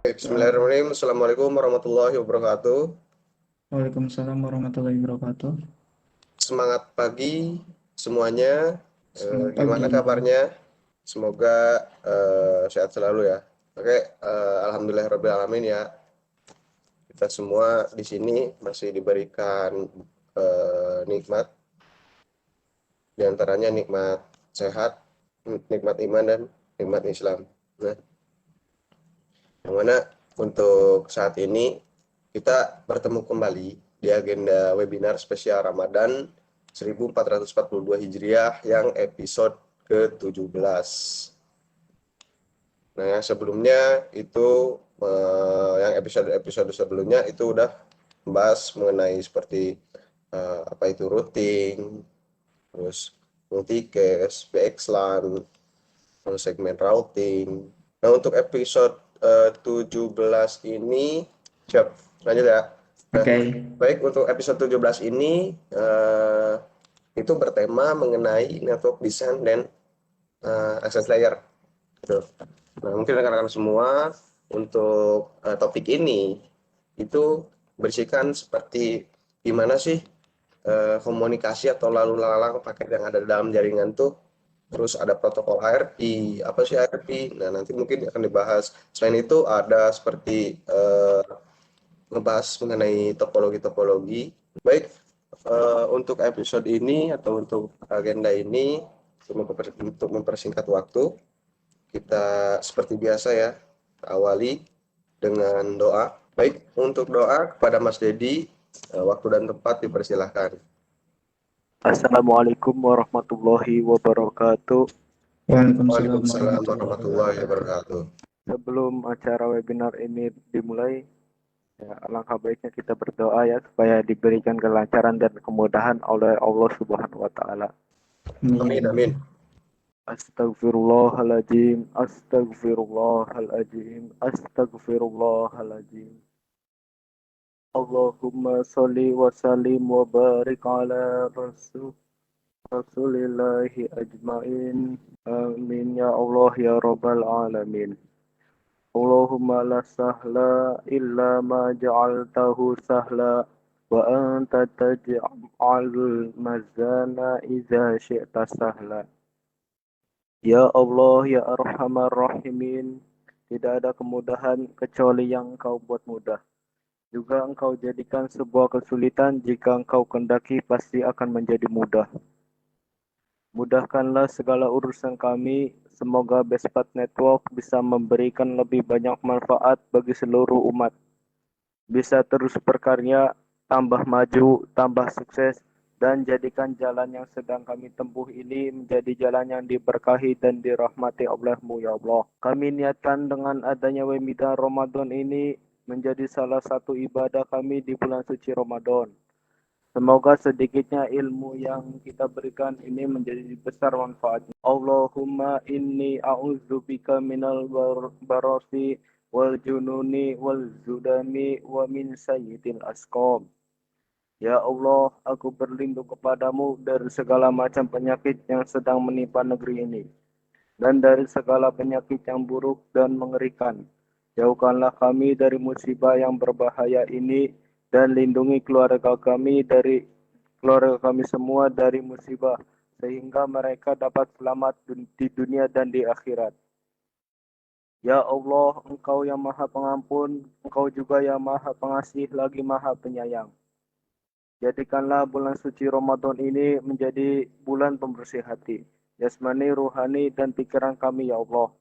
Bismillahirrahmanirrahim. Assalamualaikum warahmatullahi wabarakatuh. Waalaikumsalam warahmatullahi wabarakatuh. Semangat pagi semuanya. Selamat Gimana pagi. kabarnya? Semoga sehat selalu ya. Oke, alhamdulillahirabbil alamin ya. Kita semua di sini masih diberikan nikmat, di antaranya nikmat sehat, nikmat iman dan nikmat Islam. Nah, yang mana untuk saat ini kita bertemu kembali di agenda webinar spesial Ramadan 1442 Hijriah yang episode ke-17. Nah, yang sebelumnya itu yang episode sebelumnya itu udah membahas mengenai seperti apa itu routing, terus multicast, VXLAN, segmen routing. Nah, untuk episode 17 ini siap lanjut ya. Nah, baik, untuk episode 17 ini itu bertema mengenai network design dan access layer gitu. Nah, mungkin rekan-rekan semua untuk topik ini itu berisikan seperti gimana sih komunikasi atau lalu lalang paket yang ada dalam jaringan tuh. Terus ada protokol ARP, apa sih ARP? Nah, nanti mungkin akan dibahas. Selain itu ada seperti ngebahas mengenai topologi-topologi. Baik, untuk episode ini atau untuk agenda ini, untuk mempersingkat waktu, kita seperti biasa ya, awali dengan doa. Baik, untuk doa kepada Mas Dedi, waktu dan tempat dipersilahkan. Assalamualaikum warahmatullahi wabarakatuh. Waalaikumsalam warahmatullahi wabarakatuh. Sebelum acara webinar ini dimulai, ya, alangkah baiknya kita berdoa ya supaya diberikan kelancaran dan kemudahan oleh Allah Subhanahu wa taala. Amin, amin. Astagfirullahaladzim, astagfirullahaladzim, astagfirullahaladzim. Allahumma sholli wa sallim wa barik ala Rasulillahi ajmain. Amin ya Allah ya Rabbal alamin. Allahumma la sahla illa ma ja'altahu sahla wa anta taj'alul mazana idza syi'ta sahla. Ya Allah ya Arhamar Rahimin, tidak ada kemudahan kecuali yang Engkau buat mudah. Juga Engkau jadikan sebuah kesulitan jika Engkau kehendaki pasti akan menjadi mudah. Mudahkanlah segala urusan kami. Semoga Bespat Network bisa memberikan lebih banyak manfaat bagi seluruh umat. Bisa terus berkarya, tambah maju, tambah sukses, dan jadikan jalan yang sedang kami tempuh ini menjadi jalan yang diberkahi dan dirahmati oleh-Mu ya Allah. Kami niatkan dengan adanya webinar Ramadan ini menjadi salah satu ibadah kami di bulan suci Ramadan. Semoga sedikitnya ilmu yang kita berikan ini menjadi besar manfaatnya. Allahumma inni a'udzubika minal barasi wal jununi wal zudami wa min sayyidil asqam. Ya Allah, aku berlindung kepadamu dari segala macam penyakit yang sedang menimpa negeri ini, dan dari segala penyakit yang buruk dan mengerikan. Jauhkanlah kami dari musibah yang berbahaya ini, dan lindungi keluarga kami semua dari musibah, sehingga mereka dapat selamat di dunia dan di akhirat. Ya Allah, Engkau yang Maha Pengampun, Engkau juga yang Maha Pengasih lagi Maha Penyayang. Jadikanlah bulan suci Ramadan ini menjadi bulan pembersih hati, jasmani, ruhani, dan pikiran kami ya Allah.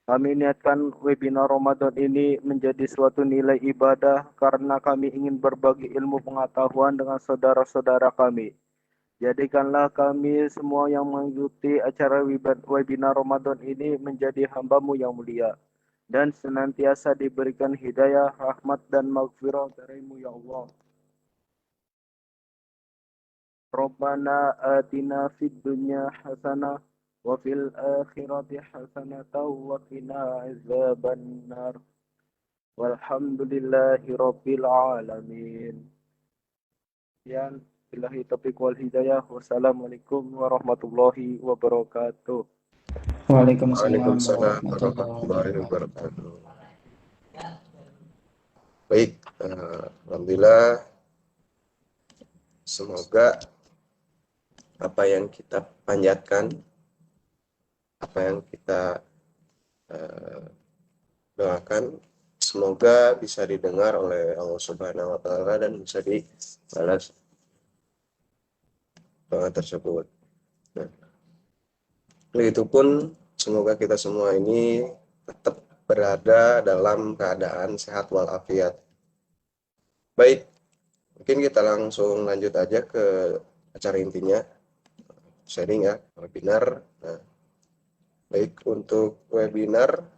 Kami niatkan webinar Ramadan ini menjadi suatu nilai ibadah karena kami ingin berbagi ilmu pengetahuan dengan saudara-saudara kami. Jadikanlah kami semua yang mengikuti acara webinar Ramadan ini menjadi hamba-Mu yang mulia, dan senantiasa diberikan hidayah, rahmat, dan maghfirah dari-Mu ya Allah. Rabbana atina fid dunya hasanah wa fil akhirati hasanatan wa qina azabannar. Walhamdulillahi rabbil alamin. Sekian, billahi taufiq wal hidayah. Wassalamualaikum warahmatullahi wabarakatuh. Waalaikumsalam Waalaikumsalam warahmatullahi warahmatullahi wabarakatuh. wabarakatuh. Baik, alhamdulillah, semoga apa yang kita panjatkan, apa yang kita doakan, semoga bisa didengar oleh Allah Subhanahu wa Ta'ala dan bisa dibalas doa tersebut. Nah, itu pun semoga kita semua ini tetap berada dalam keadaan sehat walafiat. Baik, mungkin kita langsung lanjut aja ke acara intinya, sharing ya, webinar. Nah, baik, untuk webinar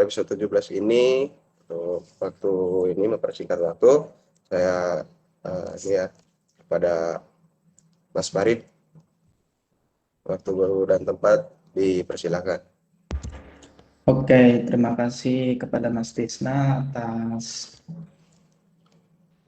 episode 17 ini, untuk waktu ini mempersingkat waktu, saya ini ya, kepada Mas Farid, waktu dan tempat dipersilakan. Oke, terima kasih kepada Mas Tisna atas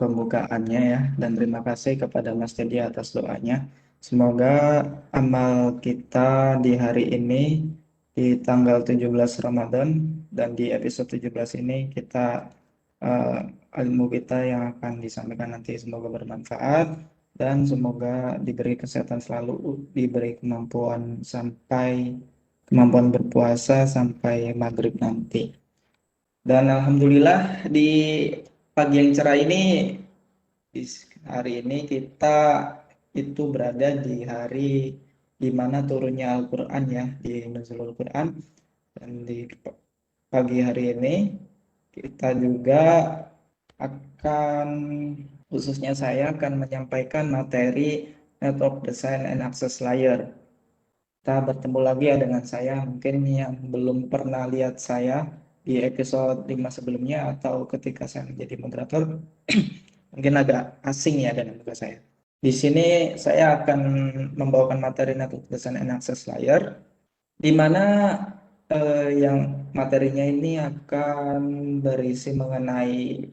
pembukaannya ya, dan terima kasih kepada Mas Teddy atas doanya. Semoga amal kita di hari ini di tanggal 17 Ramadan dan di episode 17 ini kita ilmu kita yang akan disampaikan nanti semoga bermanfaat dan semoga diberi kesehatan selalu, diberi kemampuan berpuasa sampai maghrib nanti. Dan alhamdulillah di pagi yang cerah ini, di hari ini kita itu berada di hari di mana turunnya Al-Quran ya, di Nuzulul Quran. Dan di pagi hari ini kita juga akan, khususnya saya akan menyampaikan materi Network Design and Access Layer. Kita bertemu lagi ya dengan saya, mungkin yang belum pernah lihat saya di episode 5 sebelumnya atau ketika saya menjadi moderator, mungkin agak asing ya dengan muka saya. Di sini saya akan membawakan materi Network Design and Access Layer, di mana yang materinya ini akan berisi mengenai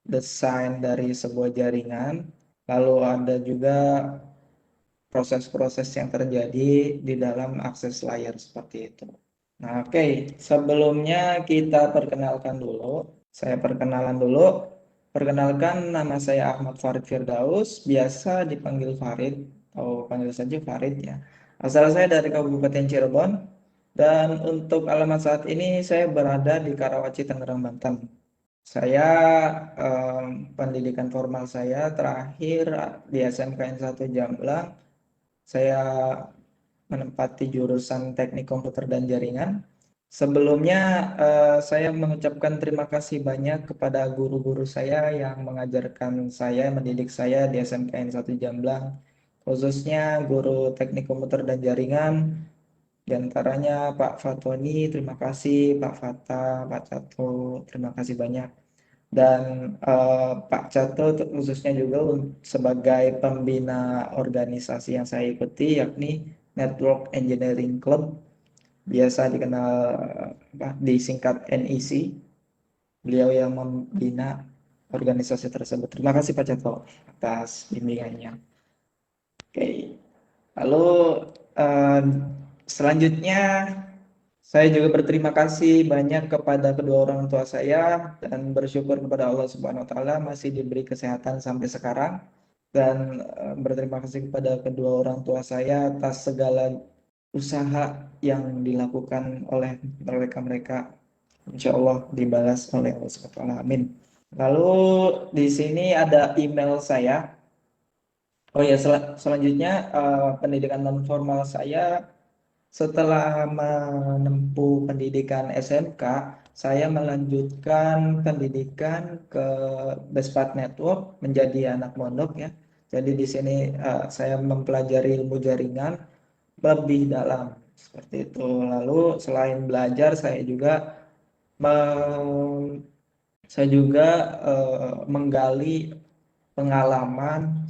desain dari sebuah jaringan, lalu ada juga proses-proses yang terjadi di dalam akses layer seperti itu. Nah, oke. Sebelumnya kita perkenalkan dulu. Saya perkenalan dulu. Perkenalkan, nama saya Ahmad Farid Firdaus, biasa dipanggil Farid atau panggil saja Farid ya. Asal saya dari Kabupaten Cirebon dan untuk alamat saat ini saya berada di Karawaci, Tangerang, Banten. Saya pendidikan formal saya terakhir di SMKN 1 Jamblang. Saya menempati jurusan Teknik Komputer dan Jaringan. Sebelumnya saya mengucapkan terima kasih banyak kepada guru-guru saya yang mengajarkan saya, mendidik saya di SMKN 1 Jamblang, khususnya guru Teknik Komputer dan Jaringan, di antaranya Pak Fatoni, terima kasih, Pak Fata, Pak Cato, terima kasih banyak. Dan Pak Cato khususnya juga sebagai pembina organisasi yang saya ikuti, yakni Network Engineering Club, biasa dikenal disingkat NEC. Beliau yang membina organisasi tersebut. Terima kasih Pak Cato atas bimbingannya. Oke, lalu selanjutnya saya juga berterima kasih banyak kepada kedua orang tua saya dan bersyukur kepada Allah Subhanahu wa Ta'ala masih diberi kesehatan sampai sekarang, dan berterima kasih kepada kedua orang tua saya atas segala usaha yang dilakukan oleh mereka. Insya Allah dibalas oleh Allah Subhanahu wa Ta'ala. Amin. Lalu di sini ada email saya. Oh ya, selanjutnya pendidikan non formal saya. Setelah menempuh pendidikan SMK, saya melanjutkan pendidikan ke Bespat Network menjadi anak mondok ya. Jadi di sini saya mempelajari ilmu jaringan lebih dalam seperti itu. Lalu selain belajar, saya juga menggali pengalaman,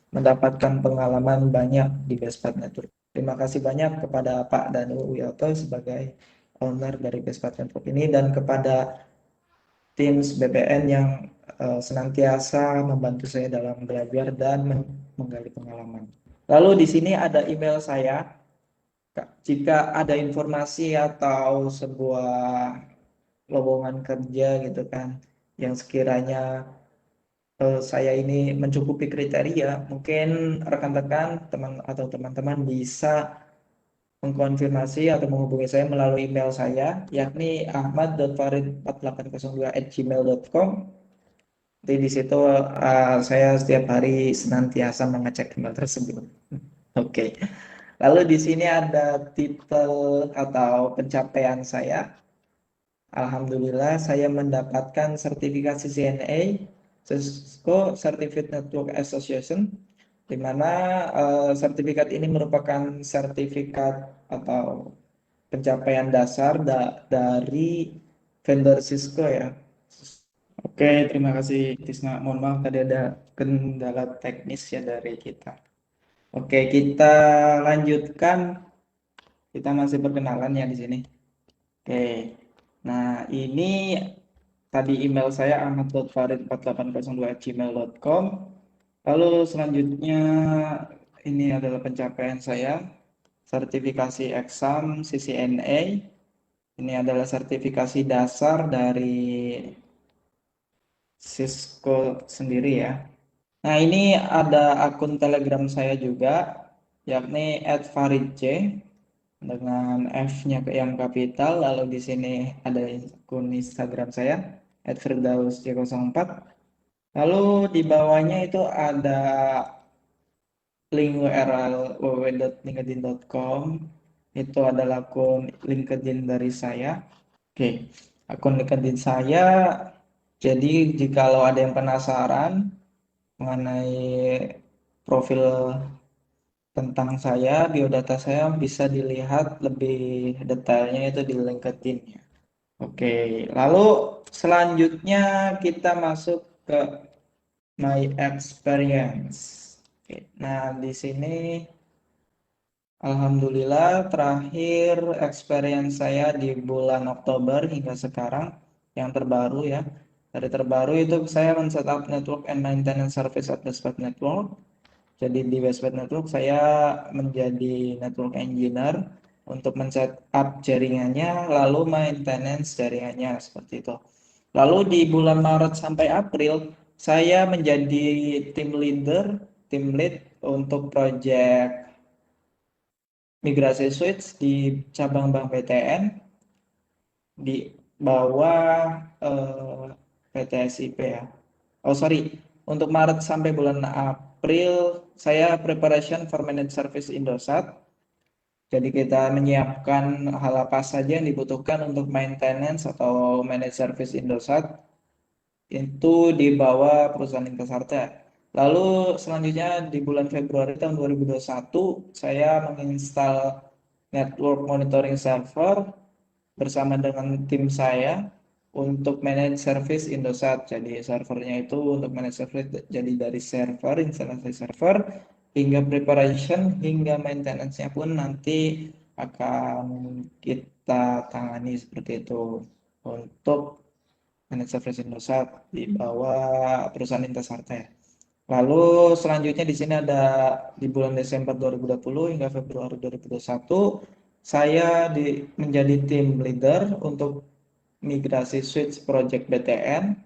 mendapatkan pengalaman banyak di Bespat Network. Terima kasih banyak kepada Pak Danu Wiyoto sebagai owner dari Bespat Network ini dan kepada tim BPN yang senantiasa membantu saya dalam belajar dan menggali pengalaman. Lalu di sini ada email saya. Jika ada informasi atau sebuah lowongan kerja gitu kan yang sekiranya saya ini mencukupi kriteria, mungkin rekan-rekan teman-teman bisa mengkonfirmasi atau menghubungi saya melalui email saya, yakni ahmad.farid4802@gmail.com. Jadi di situ saya setiap hari senantiasa mengecek email tersebut. Oke. Lalu di sini ada titel atau pencapaian saya. Alhamdulillah saya mendapatkan sertifikasi CNA, Cisco Certificate Network Association, di mana sertifikat ini merupakan sertifikat atau pencapaian dasar dari vendor Cisco ya. Oke, terima kasih Tisna. Mohon maaf tadi ada kendala teknis ya dari kita. Oke, kita lanjutkan. Kita masih perkenalan ya di sini. Oke. Nah, ini tadi email saya ahmad.farid4802@gmail.com. Lalu selanjutnya ini adalah pencapaian saya, sertifikasi exam CCNA. Ini adalah sertifikasi dasar dari Cisco sendiri ya. Nah, ini ada akun Telegram saya juga, yakni @faridj dengan F-nya yang kapital. Lalu di sini ada akun Instagram saya @firdausj04. Lalu di bawahnya itu ada link URL www.linkedin.com. Itu adalah akun LinkedIn dari saya. Oke, akun LinkedIn saya. Jadi jikalau ada yang penasaran mengenai profil tentang saya, biodata saya bisa dilihat lebih detailnya itu di LinkedIn ya. Oke, lalu selanjutnya kita masuk ke my experience. Oke, nah di sini alhamdulillah terakhir experience saya di bulan Oktober hingga sekarang yang terbaru ya. Dari terbaru itu saya men-setup network and maintenance service at Westpac Network. Jadi di Westpac Network saya menjadi network engineer untuk men-setup jaringannya, lalu maintenance jaringannya seperti itu. Lalu di bulan Maret sampai April saya menjadi tim lead untuk project migrasi switch di cabang Bank BTN di bawah PT SIP ya. Oh sorry, untuk Maret sampai bulan April saya preparation for managed service Indosat. Jadi kita menyiapkan hal apa saja yang dibutuhkan untuk maintenance atau managed service Indosat itu di bawah perusahaan Intasarta. Lalu selanjutnya di bulan Februari tahun 2021 saya menginstal network monitoring server bersama dengan tim saya untuk manage service Indosat. Jadi servernya itu untuk manage service jadi dari server, instalasi server hingga preparation hingga maintenance-nya pun nanti akan kita tangani seperti itu untuk manage service Indosat di bawah perusahaan Intasarta ya. Lalu selanjutnya di sini ada di bulan Desember 2020 hingga Februari 2021 saya menjadi tim leader untuk migrasi switch project BTN,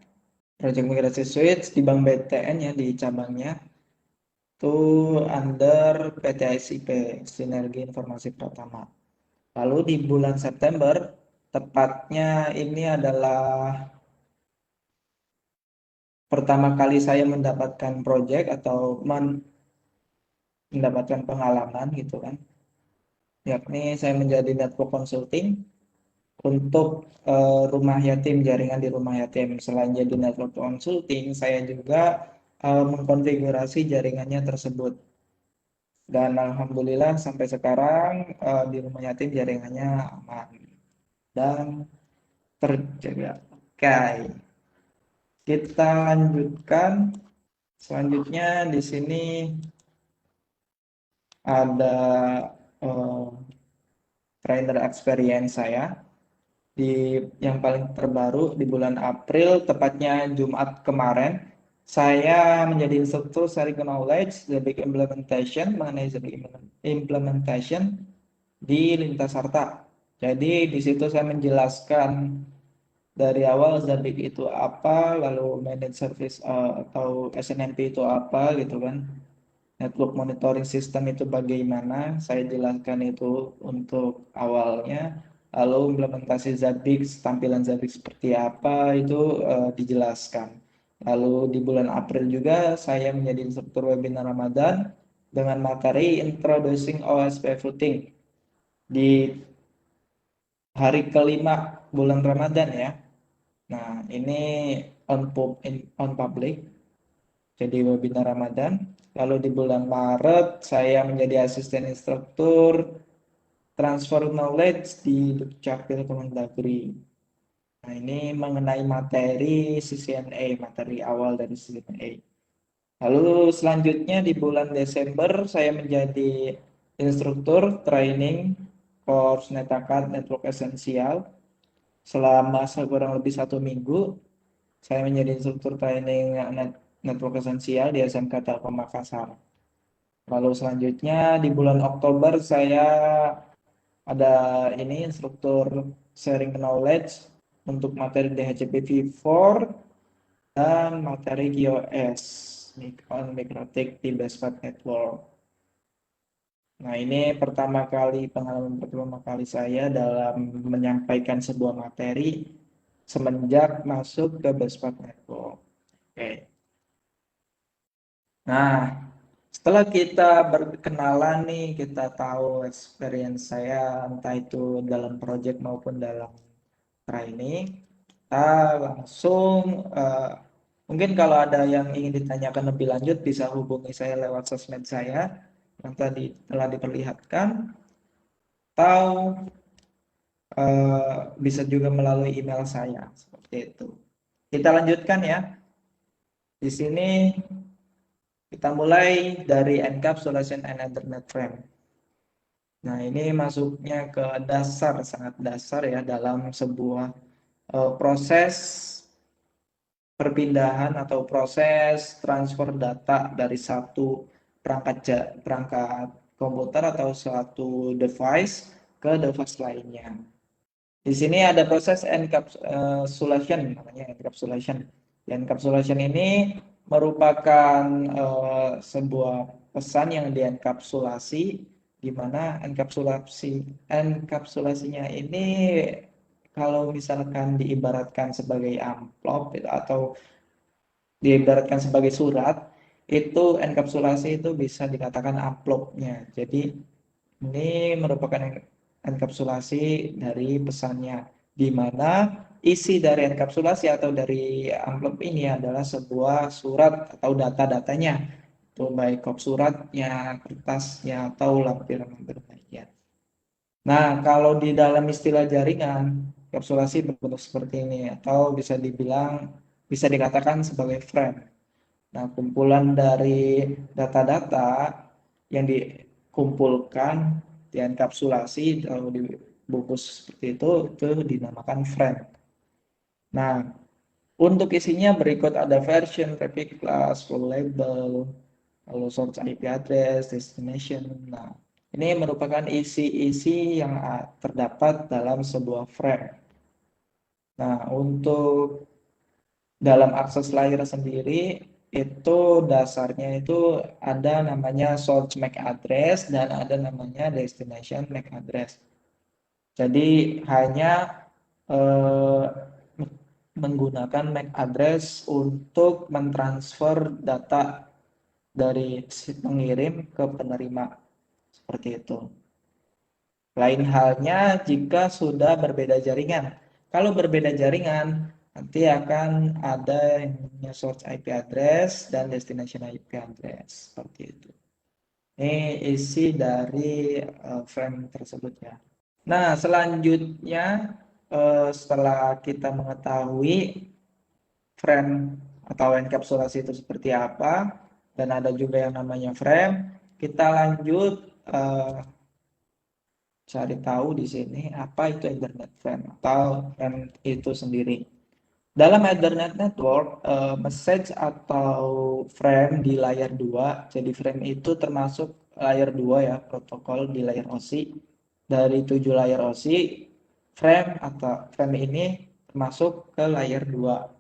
project migrasi switch di Bank BTN ya di cabangnya itu under PT SIP Sinergi Informasi Pratama. Lalu di bulan September tepatnya ini adalah pertama kali saya mendapatkan project atau mendapatkan pengalaman gitu kan, yakni saya menjadi network consulting untuk rumah yatim, jaringan di rumah yatim. Selain jadi network consulting, saya juga mengkonfigurasi jaringannya tersebut. Dan alhamdulillah sampai sekarang di rumah yatim jaringannya aman dan terjaga. Oke, kita lanjutkan. Selanjutnya di sini ada trainer experience saya di yang paling terbaru di bulan April, tepatnya Jumat kemarin, saya menjadi instruktur sharing knowledge Zabbix implementation mengenai Zabbix implementation di Lintas Harta. Jadi di situ saya menjelaskan dari awal Zabbix itu apa, lalu managed service atau SNMP itu apa gitu kan. Network monitoring system itu bagaimana, saya jelaskan itu untuk awalnya. Lalu implementasi Zabbix, tampilan Zabbix seperti apa itu dijelaskan. Lalu di bulan April juga saya menjadi instruktur webinar Ramadan dengan materi Introducing OSP Routing di hari kelima bulan Ramadan ya. Nah, ini on public, jadi webinar Ramadan. Lalu di bulan Maret saya menjadi asisten instruktur transfer knowledge di Dukcapil Kemendagri. Nah, ini mengenai materi CCNA, materi awal dari CCNA. Lalu selanjutnya di bulan Desember saya menjadi instruktur training course NetAcad Network Essential. Selama kurang lebih 1 minggu, saya menjadi instruktur training Network Essential di SMK Telkom Makassar. Lalu selanjutnya di bulan Oktober saya ada ini instruktur sharing knowledge untuk materi DHCP-V4 dan materi QoS on Mikrotik di Bestpath Network. Nah, ini pengalaman pertama kali saya dalam menyampaikan sebuah materi semenjak masuk ke Bestpath Network. Oke. Nah, setelah kita berkenalan nih, kita tahu experience saya entah itu dalam project maupun dalam training, kita langsung mungkin kalau ada yang ingin ditanyakan lebih lanjut bisa hubungi saya lewat sosmed saya yang tadi telah diperlihatkan, atau bisa juga melalui email saya seperti itu. Kita lanjutkan ya. Di sini kita mulai dari encapsulation and Ethernet frame. Nah, ini masuknya ke dasar, sangat dasar ya dalam sebuah proses perpindahan atau proses transfer data dari satu perangkat komputer atau suatu device ke device lainnya. Di sini ada proses encapsulation, namanya encapsulation. Encapsulation ini merupakan sebuah pesan yang dienkapsulasi, di mana enkapsulasinya ini kalau misalkan diibaratkan sebagai amplop atau diibaratkan sebagai surat, itu enkapsulasi itu bisa dikatakan amplopnya. Jadi ini merupakan enkapsulasi dari pesannya, di mana isi dari enkapsulasi atau dari amplop ini adalah sebuah surat atau data-datanya, itu baik kop suratnya, kertasnya, atau lampiran-lampiran lainnya. Nah, kalau di dalam istilah jaringan, enkapsulasi berbentuk seperti ini, atau bisa dikatakan sebagai frame. Nah, kumpulan dari data-data yang dikumpulkan, dienkapsulasi atau dibungkus seperti itu dinamakan frame. Nah, untuk isinya berikut ada version, repeat class, full label, lalu source IP address, destination. Nah, ini merupakan isi-isi yang terdapat dalam sebuah frame. Nah, untuk dalam akses layer sendiri itu dasarnya itu ada namanya source MAC address dan ada namanya destination MAC address. Jadi hanya menggunakan MAC address untuk mentransfer data dari si pengirim ke penerima seperti itu. Lain halnya jika sudah berbeda jaringan. Kalau berbeda jaringan, nanti akan ada yang namanya source IP address dan destination IP address seperti itu. Ini isi dari frame tersebut ya. Nah, selanjutnya setelah kita mengetahui frame atau enkapsulasi itu seperti apa dan ada juga yang namanya frame, kita lanjut cari tahu di sini apa itu Ethernet frame atau frame itu sendiri. Dalam Ethernet network, message atau frame di layer 2, jadi frame itu termasuk layer 2 ya, protokol di layer OSI. Dari 7 layer OSI, frame ini masuk ke layer 2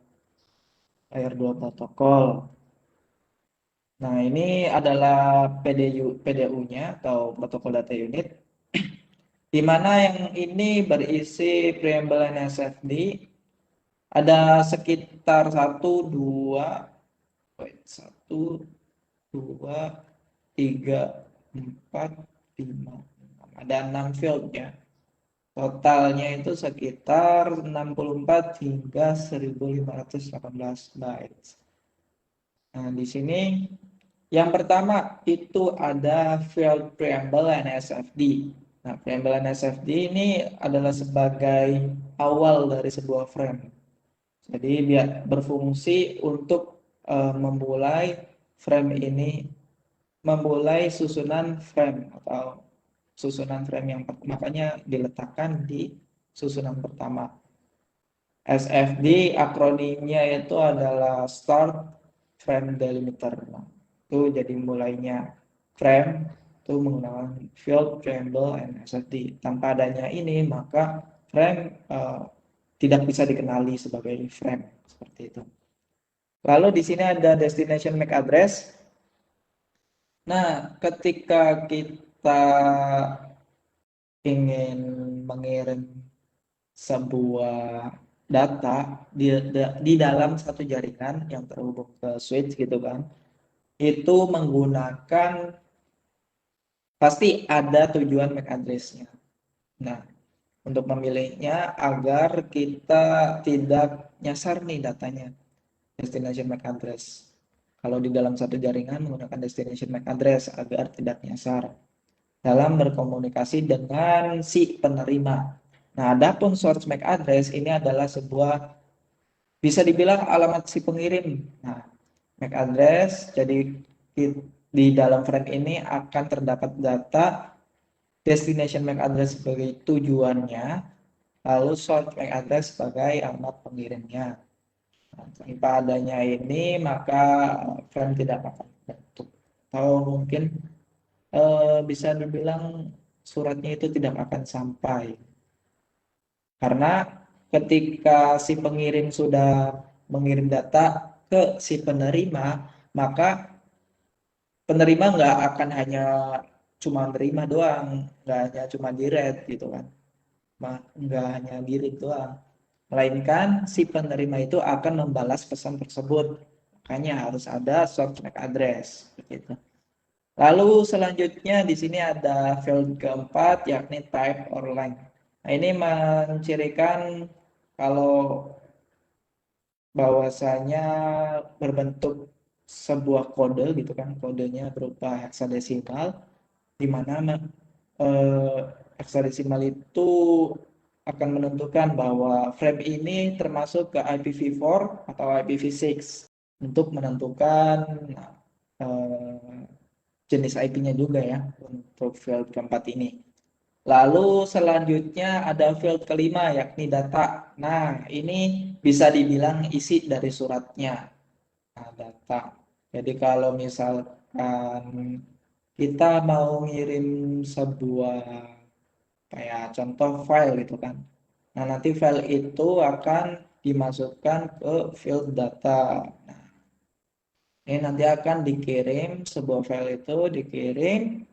protokol. Nah, ini adalah PDU-nya atau protokol data unit, di mana yang ini berisi preamble NSFD. Ada sekitar 1, 2, 3, 4, 5, 6. Ada 6 field ya. Totalnya itu sekitar 64 hingga 1518 bytes. Nah, di sini yang pertama itu ada field preamble NSFD. Nah, preamble NSFD ini adalah sebagai awal dari sebuah frame. Jadi dia berfungsi untuk memulai frame ini, memulai susunan frame atau susunan frame yang makanya diletakkan di susunan pertama. SFD akronimnya itu adalah Start Frame Delimiter. Nah, itu jadi mulainya frame itu menggunakan field preamble and SFD. Tanpa adanya ini maka frame tidak bisa dikenali sebagai frame seperti itu. Lalu di sini ada destination MAC address. Nah, ketika kita ingin mengirim sebuah data di dalam satu jaringan yang terhubung ke switch gitu kan, itu menggunakan pasti ada tujuan MAC address-nya. Nah, untuk memilihnya agar kita tidak nyasar nih datanya, destination MAC address. Kalau di dalam satu jaringan menggunakan destination MAC address agar tidak nyasar dalam berkomunikasi dengan si penerima. Nah, adapun source MAC address ini adalah sebuah bisa dibilang alamat si pengirim. Nah, MAC address jadi di dalam frame ini akan terdapat data destination MAC address sebagai tujuannya, lalu source MAC address sebagai alamat pengirimnya. Nah, tanpa adanya ini maka frame tidak akan terbentuk. Atau mungkin bisa dibilang suratnya itu tidak akan sampai. Karena ketika si pengirim sudah mengirim data ke si penerima, maka penerima nggak akan hanya cuma menerima doang, nggak hanya cuma di-read gitu kan. Nggak hanya di-read doang. Melainkan si penerima itu akan membalas pesan tersebut. Makanya harus ada source MAC address begitu. Lalu selanjutnya di sini ada field keempat yakni type or length. Nah, ini mencirikan kalau bahwasanya berbentuk sebuah kode gitu kan, kodenya berupa heksadesimal, di mana heksadesimal itu akan menentukan bahwa frame ini termasuk ke IPv4 atau IPv6 untuk menentukan jenis IP-nya juga ya untuk field keempat ini. Lalu selanjutnya ada field kelima yakni data. Nah, ini bisa dibilang isi dari suratnya. Nah, data. Jadi kalau misalkan kita mau ngirim sebuah kayak contoh file gitu kan. Nah, nanti file itu akan dimasukkan ke field data. Nah, ini nanti akan dikirim sebuah file itu dikirim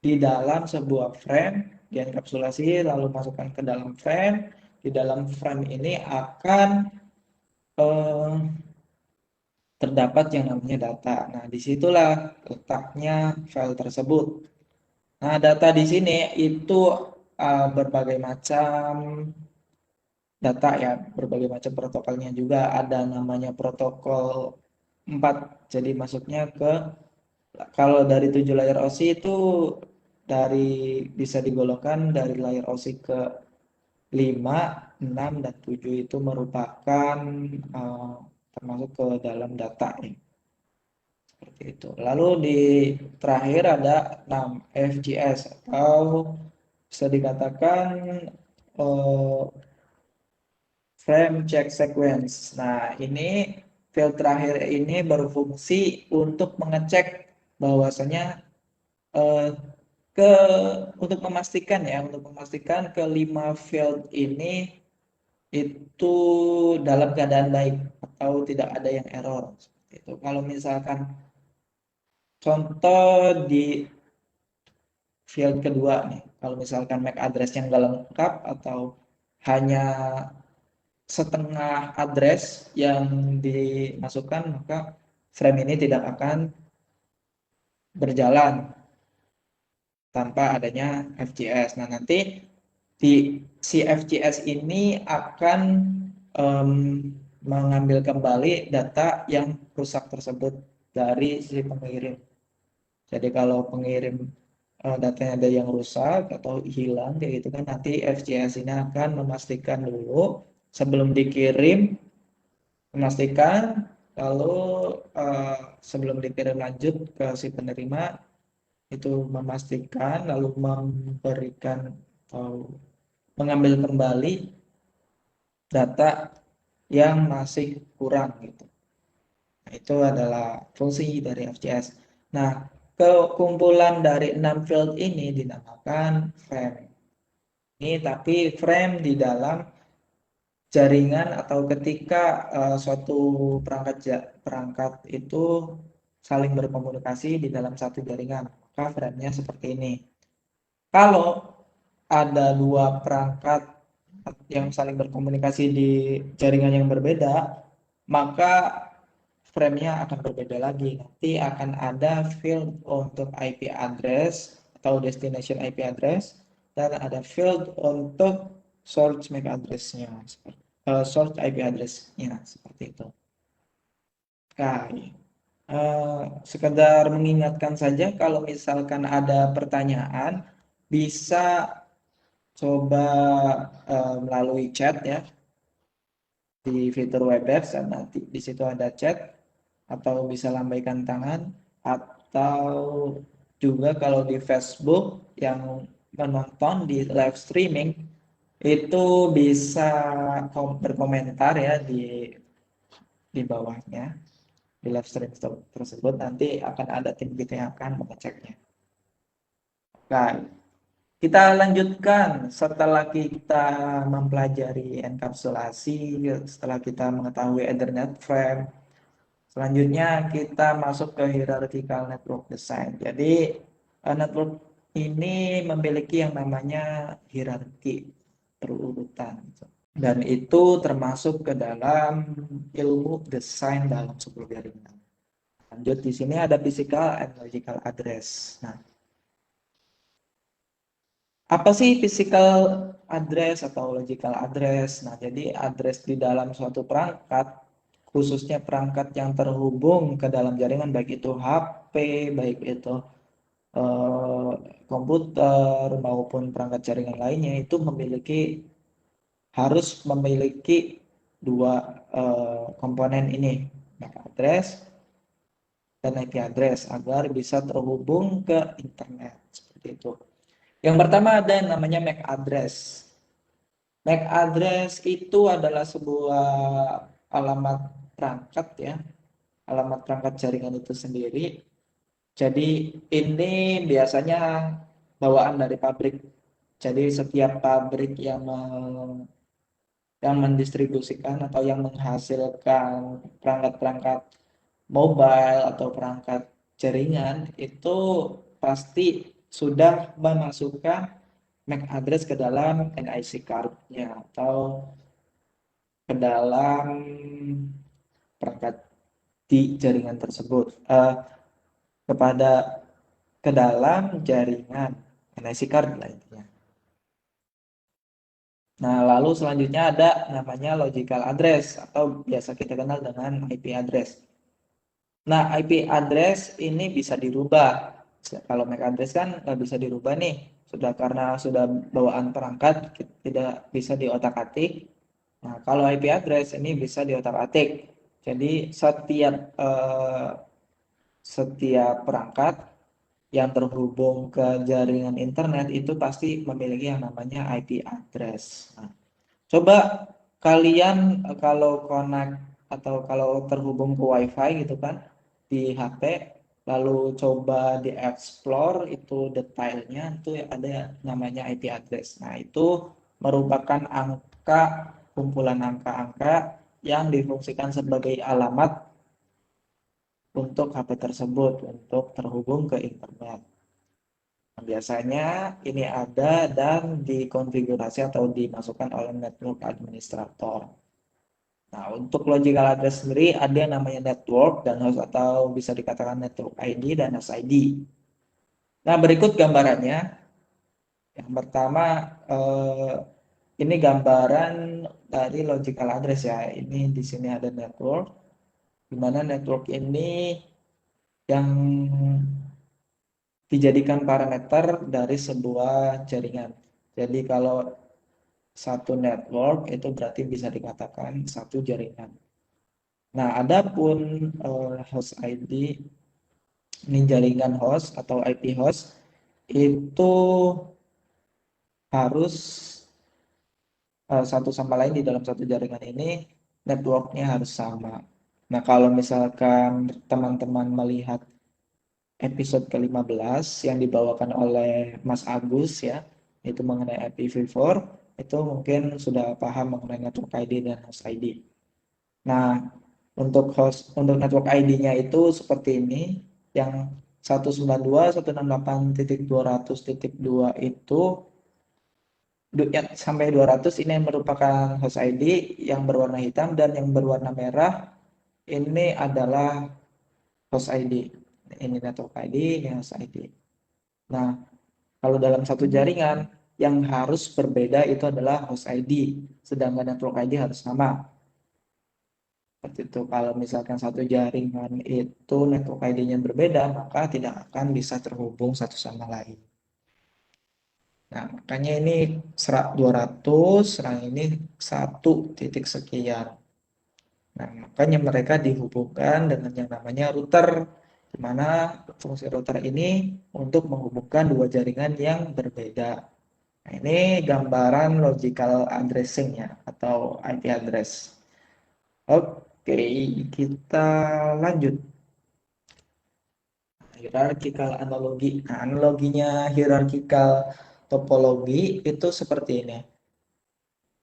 di dalam sebuah frame, dienkapsulasi lalu masukkan ke dalam frame. Di dalam frame ini akan terdapat yang namanya data. Nah, disitulah letaknya file tersebut. Nah, data di sini itu berbagai macam data ya, berbagai macam protokolnya juga. Ada namanya protokol 4. Jadi masuknya ke kalau dari 7 layer OSI itu bisa digolongkan dari layer OSI ke 5, 6, dan 7 itu merupakan termasuk ke dalam data ya. Seperti itu. Lalu di terakhir ada 6 FGS atau bisa dikatakan frame check sequence. Nah, ini field terakhir ini berfungsi untuk mengecek bahwasanya untuk memastikan kelima field ini itu dalam keadaan baik atau tidak ada yang error seperti itu. Kalau misalkan contoh di field kedua nih, kalau misalkan MAC address-nya nggak lengkap atau hanya setengah address yang dimasukkan, maka frame ini tidak akan berjalan tanpa adanya FGS. Nah, nanti si FGS ini akan mengambil kembali data yang rusak tersebut dari si pengirim. Jadi kalau pengirim datanya ada yang rusak atau hilang kayak gitu kan, nanti FGS ini akan memastikan dulu sebelum dikirim, memastikan kalau sebelum dikirim lanjut ke si penerima itu memastikan lalu memberikan atau mengambil kembali data yang masih kurang gitu. Nah, itu adalah fungsi dari FGS. Nah, kekumpulan dari 6 field ini dinamakan frame. Ini tapi frame di dalam jaringan atau ketika suatu perangkat itu saling berkomunikasi di dalam satu jaringan, maka frame-nya seperti ini. Kalau ada dua perangkat yang saling berkomunikasi di jaringan yang berbeda, maka frame-nya akan berbeda lagi. Nanti akan ada field untuk IP address atau destination IP address, dan ada field untuk source MAC address-nya, source IP address-nya seperti itu. Nah, sekedar mengingatkan saja kalau misalkan ada pertanyaan bisa coba melalui chat ya di fitur Webex, dan nanti di situ ada chat atau bisa lambaikan tangan, atau juga kalau di Facebook yang menonton di live streaming itu bisa berkomentar ya di bawahnya di live stream tersebut, nanti akan ada tim kita yang akan mengeceknya. Nah, kita lanjutkan setelah kita mempelajari enkapsulasi, setelah kita mengetahui Ethernet frame. Selanjutnya kita masuk ke hierarchical network design. Jadi network ini memiliki yang namanya hierarki berurutan. Dan itu termasuk ke dalam ilmu desain dalam sebuah jaringan. Lanjut, di sini ada physical and logical address. Nah, apa sih physical address atau logical address? Nah, jadi address di dalam suatu perangkat, khususnya perangkat yang terhubung ke dalam jaringan, baik itu HP, baik itu komputer maupun perangkat jaringan lainnya, itu harus memiliki dua komponen ini, MAC address dan IP address, agar bisa terhubung ke internet seperti itu. Yang pertama ada yang namanya MAC address. MAC address itu adalah sebuah alamat perangkat ya, alamat perangkat jaringan itu sendiri. Jadi ini biasanya bawaan dari pabrik. Jadi setiap pabrik yang mendistribusikan atau yang menghasilkan perangkat-perangkat mobile atau perangkat jaringan itu pasti sudah memasukkan MAC address ke dalam NIC card-nya atau ke dalam perangkat di jaringan tersebut, ke dalam jaringan NIC card lah intinya. Nah, lalu selanjutnya ada namanya logical address atau biasa kita kenal dengan IP address. Nah, IP address ini bisa dirubah. Kalau MAC address kan nggak bisa dirubah nih, karena sudah bawaan perangkat, tidak bisa diotak-atik. Nah, kalau IP address ini bisa diotak-atik. Jadi setiap perangkat yang terhubung ke jaringan internet itu pasti memiliki yang namanya IP address. Nah, coba kalian kalau connect atau kalau terhubung ke WiFi gitu kan di HP, lalu coba di-explore itu detailnya, itu ada namanya IP address. Nah, itu merupakan angka kumpulan angka-angka yang difungsikan sebagai alamat untuk HP tersebut untuk terhubung ke internet. Nah, biasanya ini ada dan dikonfigurasi atau dimasukkan oleh network administrator. Nah, untuk logical address sendiri ada yang namanya network dan host atau bisa dikatakan network ID dan host ID. Nah, berikut gambarannya. Yang pertama, ini gambaran dari logical address ya. Ini di sini ada network, di mana network ini yang dijadikan parameter dari sebuah jaringan. Jadi kalau satu network itu berarti bisa dikatakan satu jaringan. Nah, adapun host ID, ini jaringan host atau IP host, itu harus satu sama lain di dalam satu jaringan ini networknya harus sama. Nah, kalau misalkan teman-teman melihat episode ke-15 yang dibawakan oleh Mas Agus ya, itu mengenai IPv4, itu mungkin sudah paham mengenai network ID dan host ID. Nah, untuk network ID-nya itu seperti ini, yang 192.168.200.2 itu ya, sampai 200 ini merupakan host ID yang berwarna hitam dan yang berwarna merah ini adalah host ID. Ini network ID, ini host ID. Nah, kalau dalam satu jaringan yang harus berbeda itu adalah host ID, sedangkan network ID harus sama. Seperti itu. Kalau misalkan satu jaringan itu network ID-nya berbeda, maka tidak akan bisa terhubung satu sama lain. Nah, makanya ini 200, serang ini 1 titik sekian. Nah, makanya mereka dihubungkan dengan yang namanya router, di mana fungsi router ini untuk menghubungkan dua jaringan yang berbeda. Nah, ini gambaran logical addressing ya, atau IP address. Oke, kita lanjut. Hierarchical analogi. Nah, analoginya hierarchical topologi itu seperti ini.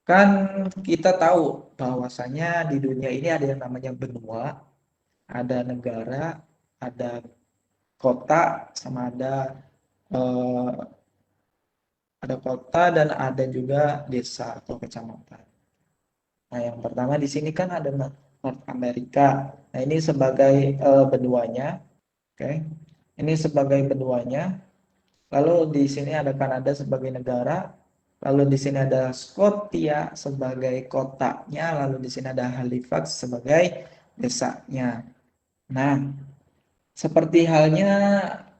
Kan kita tahu bahwasanya di dunia ini ada yang namanya benua, ada negara, ada kota, sama eh, ada kota dan ada juga desa atau kecamatan. Nah, yang pertama di sini kan ada North Amerika. Nah, ini sebagai benuanya, oke. Ini sebagai benuanya. Lalu di sini ada Kanada sebagai negara, lalu di sini ada Skotsia sebagai kotanya, lalu di sini ada Halifax sebagai desanya. Nah, seperti halnya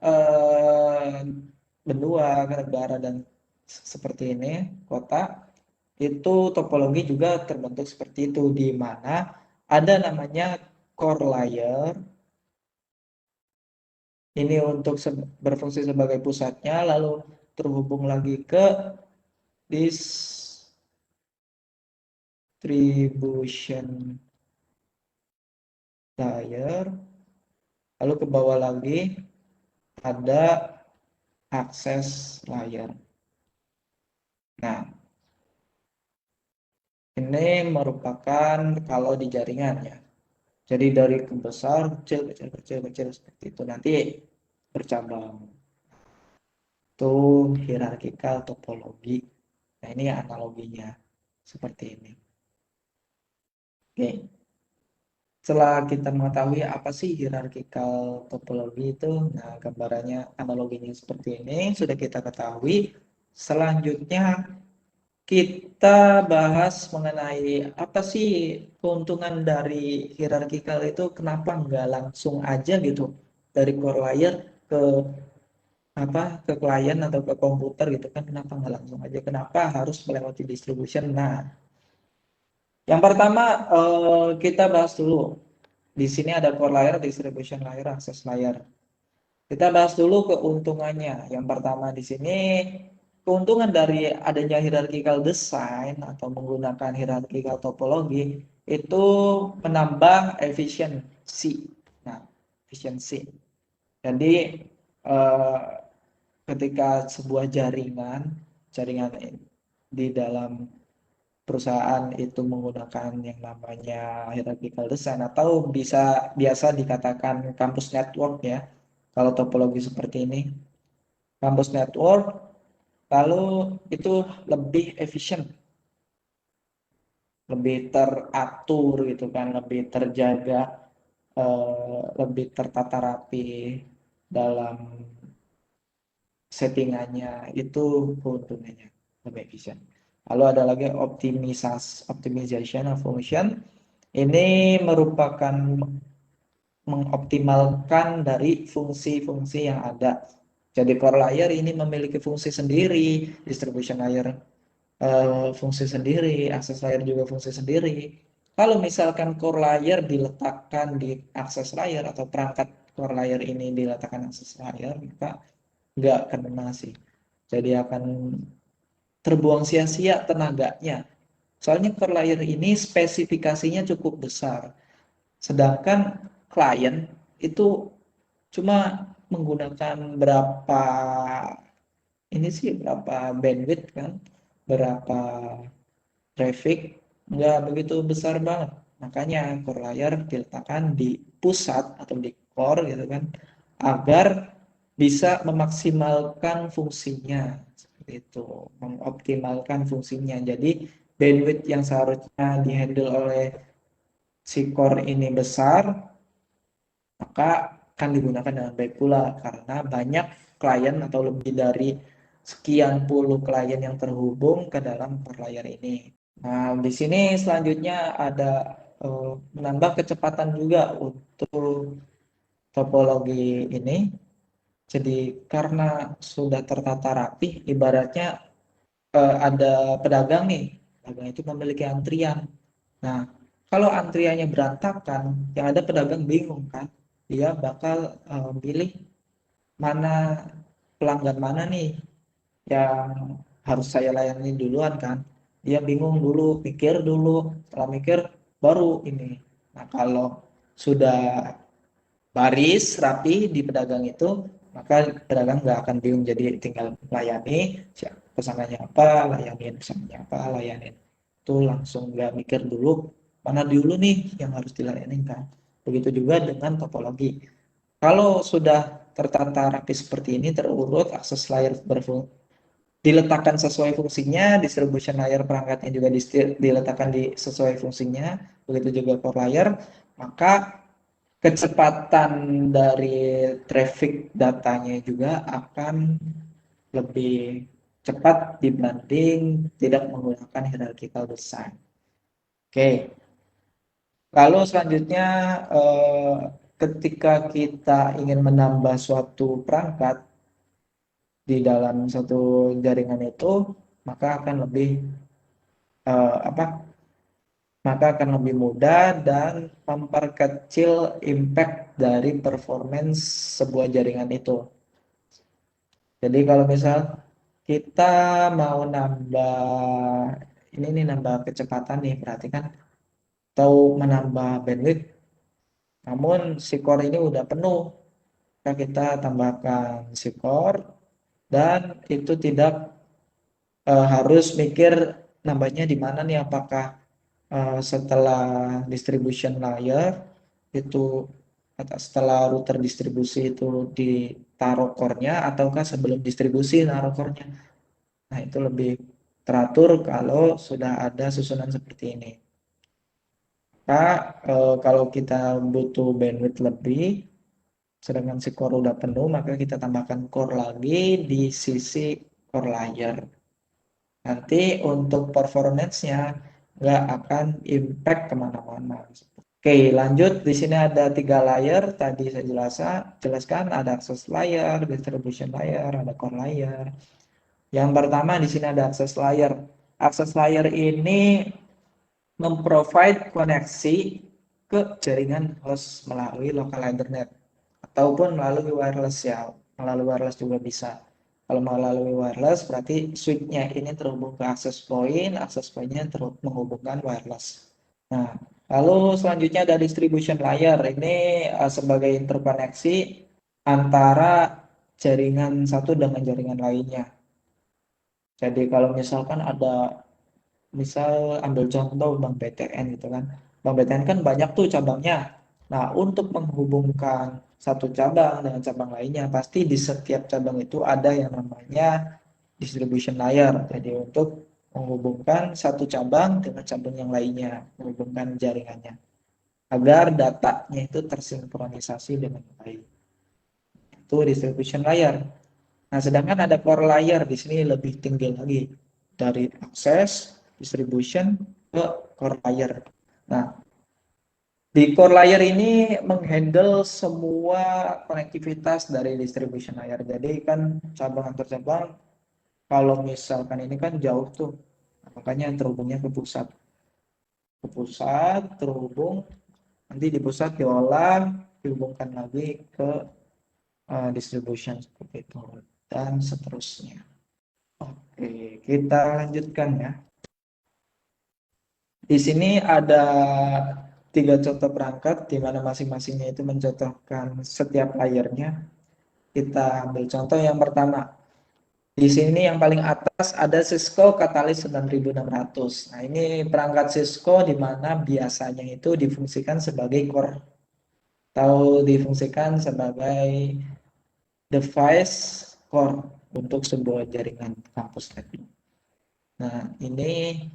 eh, benua, negara dan seperti ini, kota, itu topologi juga terbentuk seperti itu, di mana ada namanya core layer, ini untuk berfungsi sebagai pusatnya, lalu terhubung lagi ke distribution layer, lalu ke bawah lagi ada access layer. Nah, ini merupakan kalau di jaringan ya. Jadi dari besar, kecil, kecil, kecil, kecil seperti itu. Nanti bercabang. Itu hierarchical topologi. Nah, ini analoginya seperti ini. Oke. Setelah kita mengetahui apa sih hierarchical topologi itu, nah gambarannya analoginya seperti ini sudah kita ketahui. Selanjutnya kita bahas mengenai apa sih keuntungan dari hierarchical itu, kenapa nggak langsung aja gitu dari core layer ke ke klien atau ke komputer gitu kan, kenapa nggak langsung aja, kenapa harus melewati distribution. Nah, yang pertama kita bahas dulu. Di sini ada core layer, distribution layer, access layer. Kita bahas dulu keuntungannya. Yang pertama di sini, keuntungan dari adanya hierarchical design atau menggunakan hierarchical topologi itu menambah efisiensi. Nah, efisiensi. Jadi ketika sebuah jaringan di dalam perusahaan itu menggunakan yang namanya hierarchical design atau biasa dikatakan campus network ya. Kalau topologi seperti ini, campus network lalu itu lebih efisien, lebih teratur gitu kan, lebih terjaga, lebih tertata rapi dalam settingannya, itu keuntungannya lebih efisien. Lalu ada lagi optimization of function. Ini merupakan mengoptimalkan dari fungsi-fungsi yang ada. Jadi core layer ini memiliki fungsi sendiri, distribution layer fungsi sendiri, access layer juga fungsi sendiri. Kalau misalkan core layer diletakkan di access layer atau perangkat core layer ini diletakkan access layer, maka nggak kena sih. Jadi akan terbuang sia-sia tenaganya. Soalnya core layer ini spesifikasinya cukup besar. Sedangkan klien itu cuma menggunakan berapa ini sih, berapa bandwidth kan, berapa traffic, nggak begitu besar banget. Makanya core layer diletakkan di pusat atau di core gitu kan, agar bisa memaksimalkan fungsinya seperti itu, mengoptimalkan fungsinya. Jadi bandwidth yang seharusnya dihandle oleh si core ini besar, maka akan digunakan dengan baik pula karena banyak klien atau lebih dari sekian puluh klien yang terhubung ke dalam core layer ini. Nah, di sini selanjutnya ada menambah kecepatan juga untuk topologi ini. Jadi karena sudah tertata rapi, ibaratnya ada pedagang nih, pedagang itu memiliki antrian. Nah, kalau antriannya berantakan, yang ada pedagang bingung kan, dia bakal pilih mana pelanggan mana nih yang harus saya layani duluan kan. Dia bingung dulu, pikir dulu, setelah mikir baru ini. Nah, kalau sudah baris rapi di pedagang itu, maka pedagang nggak akan bingung, jadi tinggal layani pesanannya apa, layanin pesanannya apa, layanin itu langsung, nggak mikir dulu mana dulu nih yang harus dilayani kan. Begitu juga dengan topologi. Kalau sudah tertata rapi seperti ini, terurut, akses layer diletakkan sesuai fungsinya, distribution layer perangkatnya juga diletakkan sesuai fungsinya, begitu juga core layer, maka kecepatan dari traffic datanya juga akan lebih cepat dibanding tidak menggunakan hierarchical design. Oke, lalu selanjutnya ketika kita ingin menambah suatu perangkat di dalam satu jaringan itu, maka akan lebih apa? Maka akan lebih mudah dan memperkecil impact dari performance sebuah jaringan itu. Jadi kalau misal kita mau nambah kecepatan nih, berarti kan atau menambah bandwidth, namun si core ini udah penuh, maka kita tambahkan si core dan itu tidak harus mikir nambahnya di mana nih, apakah setelah distribution layer itu atau setelah router distribusi itu ditaruh core-nya ataukah sebelum distribusi naruh core-nya. Nah, itu lebih teratur kalau sudah ada susunan seperti ini. Maka kalau kita butuh bandwidth lebih, sedangkan si core udah penuh, maka kita tambahkan core lagi di sisi core layer. Nanti untuk performance-nya nggak akan impact kemana-mana. Oke, lanjut. Di sini ada 3 layer. Tadi saya jelaskan ada access layer, distribution layer, ada core layer. Yang pertama di sini ada access layer. Access layer ini memprovide koneksi ke jaringan host melalui local Ethernet ataupun melalui wireless ya. Melalui wireless juga bisa. Kalau melalui wireless berarti switch-nya ini terhubung ke access point-nya menghubungkan wireless. Nah, lalu selanjutnya ada distribution layer. Ini sebagai interkoneksi antara jaringan satu dengan jaringan lainnya. Jadi kalau misalkan ada misal ambil contoh Bank BTN gitu kan. Bank BTN kan banyak tuh cabangnya. Nah, untuk menghubungkan satu cabang dengan cabang lainnya, pasti di setiap cabang itu ada yang namanya distribution layer. Jadi untuk menghubungkan satu cabang dengan cabang yang lainnya, menghubungkan jaringannya agar datanya itu tersinkronisasi dengan baik. Itu distribution layer. Nah, sedangkan ada core layer di sini lebih tinggi lagi dari akses, distribution ke core layer. Nah, di core layer ini menghandle semua konektivitas dari distribution layer. Jadi kan cabang antar cabang, kalau misalkan ini kan jauh tuh, makanya terhubungnya ke pusat. Ke pusat, terhubung, nanti di pusat diolah, dihubungkan lagi ke distribution seperti itu, dan seterusnya. Oke, kita lanjutkan ya. Di sini ada 3 contoh perangkat di mana masing-masingnya itu mencontohkan setiap layernya. Kita ambil contoh yang pertama. Di sini yang paling atas ada Cisco Catalyst 9600. Nah, ini perangkat Cisco di mana biasanya itu difungsikan sebagai core atau difungsikan sebagai device core untuk sebuah jaringan kampus network. Nah, ini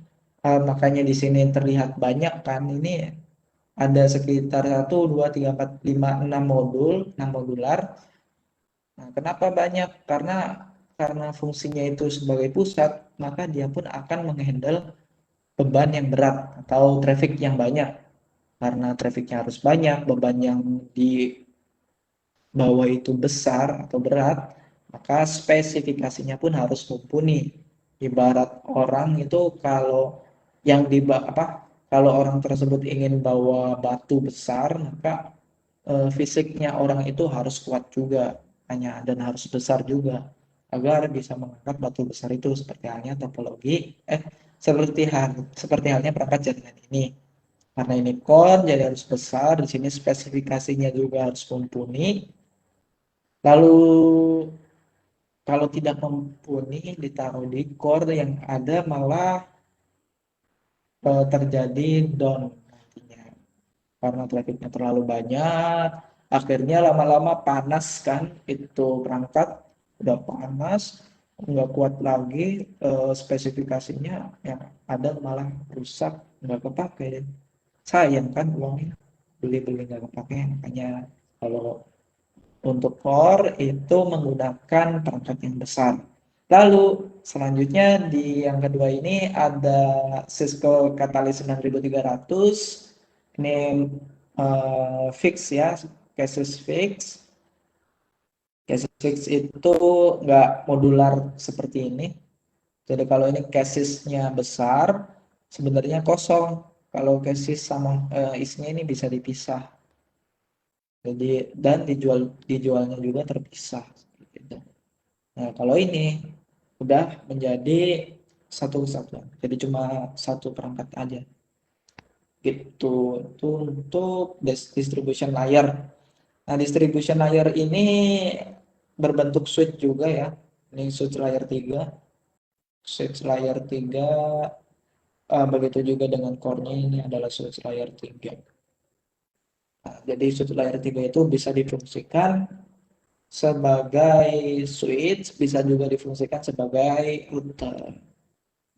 makanya di sini terlihat banyak kan, ini ada sekitar 1, 2, 3, 4, 5, 6 modular. Nah, kenapa banyak? Karena fungsinya itu sebagai pusat, maka dia pun akan menghandle beban yang berat atau traffic yang banyak. Karena trafficnya harus banyak, beban yang dibawa itu besar atau berat, maka spesifikasinya pun harus mumpuni. Ibarat orang itu kalau yang di apa kalau orang tersebut ingin bawa batu besar, maka fisiknya orang itu harus kuat juga hanya dan harus besar juga agar bisa mengangkat batu besar itu seperti halnya topologi seperti halnya perangkat jaringan ini. Karena ini core jadi harus besar, di sini spesifikasinya juga harus mumpuni. Lalu kalau tidak mumpuni ditaruh di core yang ada malah terjadi down nantinya. Karena trafficnya terlalu banyak, akhirnya lama-lama panas kan, itu perangkat udah panas, nggak kuat lagi, spesifikasinya yang ada malah rusak, nggak kepake. Sayang kan uangnya, beli-beli nggak kepake. Makanya kalau untuk core itu menggunakan perangkat yang besar. Lalu selanjutnya di yang kedua ini ada Cisco Catalyst 9300. Ini fix ya, cases fix. Cases fix itu nggak modular seperti ini. Jadi kalau ini casesnya besar, sebenarnya kosong. Kalau cases sama isinya ini bisa dipisah. Jadi dan dijualnya juga terpisah. Gitu. Nah, kalau ini udah menjadi satu kesatuan. Jadi cuma satu perangkat aja. Gitu. Itu untuk distribution layer. Nah, distribution layer ini berbentuk switch juga ya. Ini switch layer 3. Switch layer 3 begitu juga dengan core-nya ini adalah switch layer 3. Nah, jadi switch layer 3 itu bisa difungsikan sebagai switch, bisa juga difungsikan sebagai router.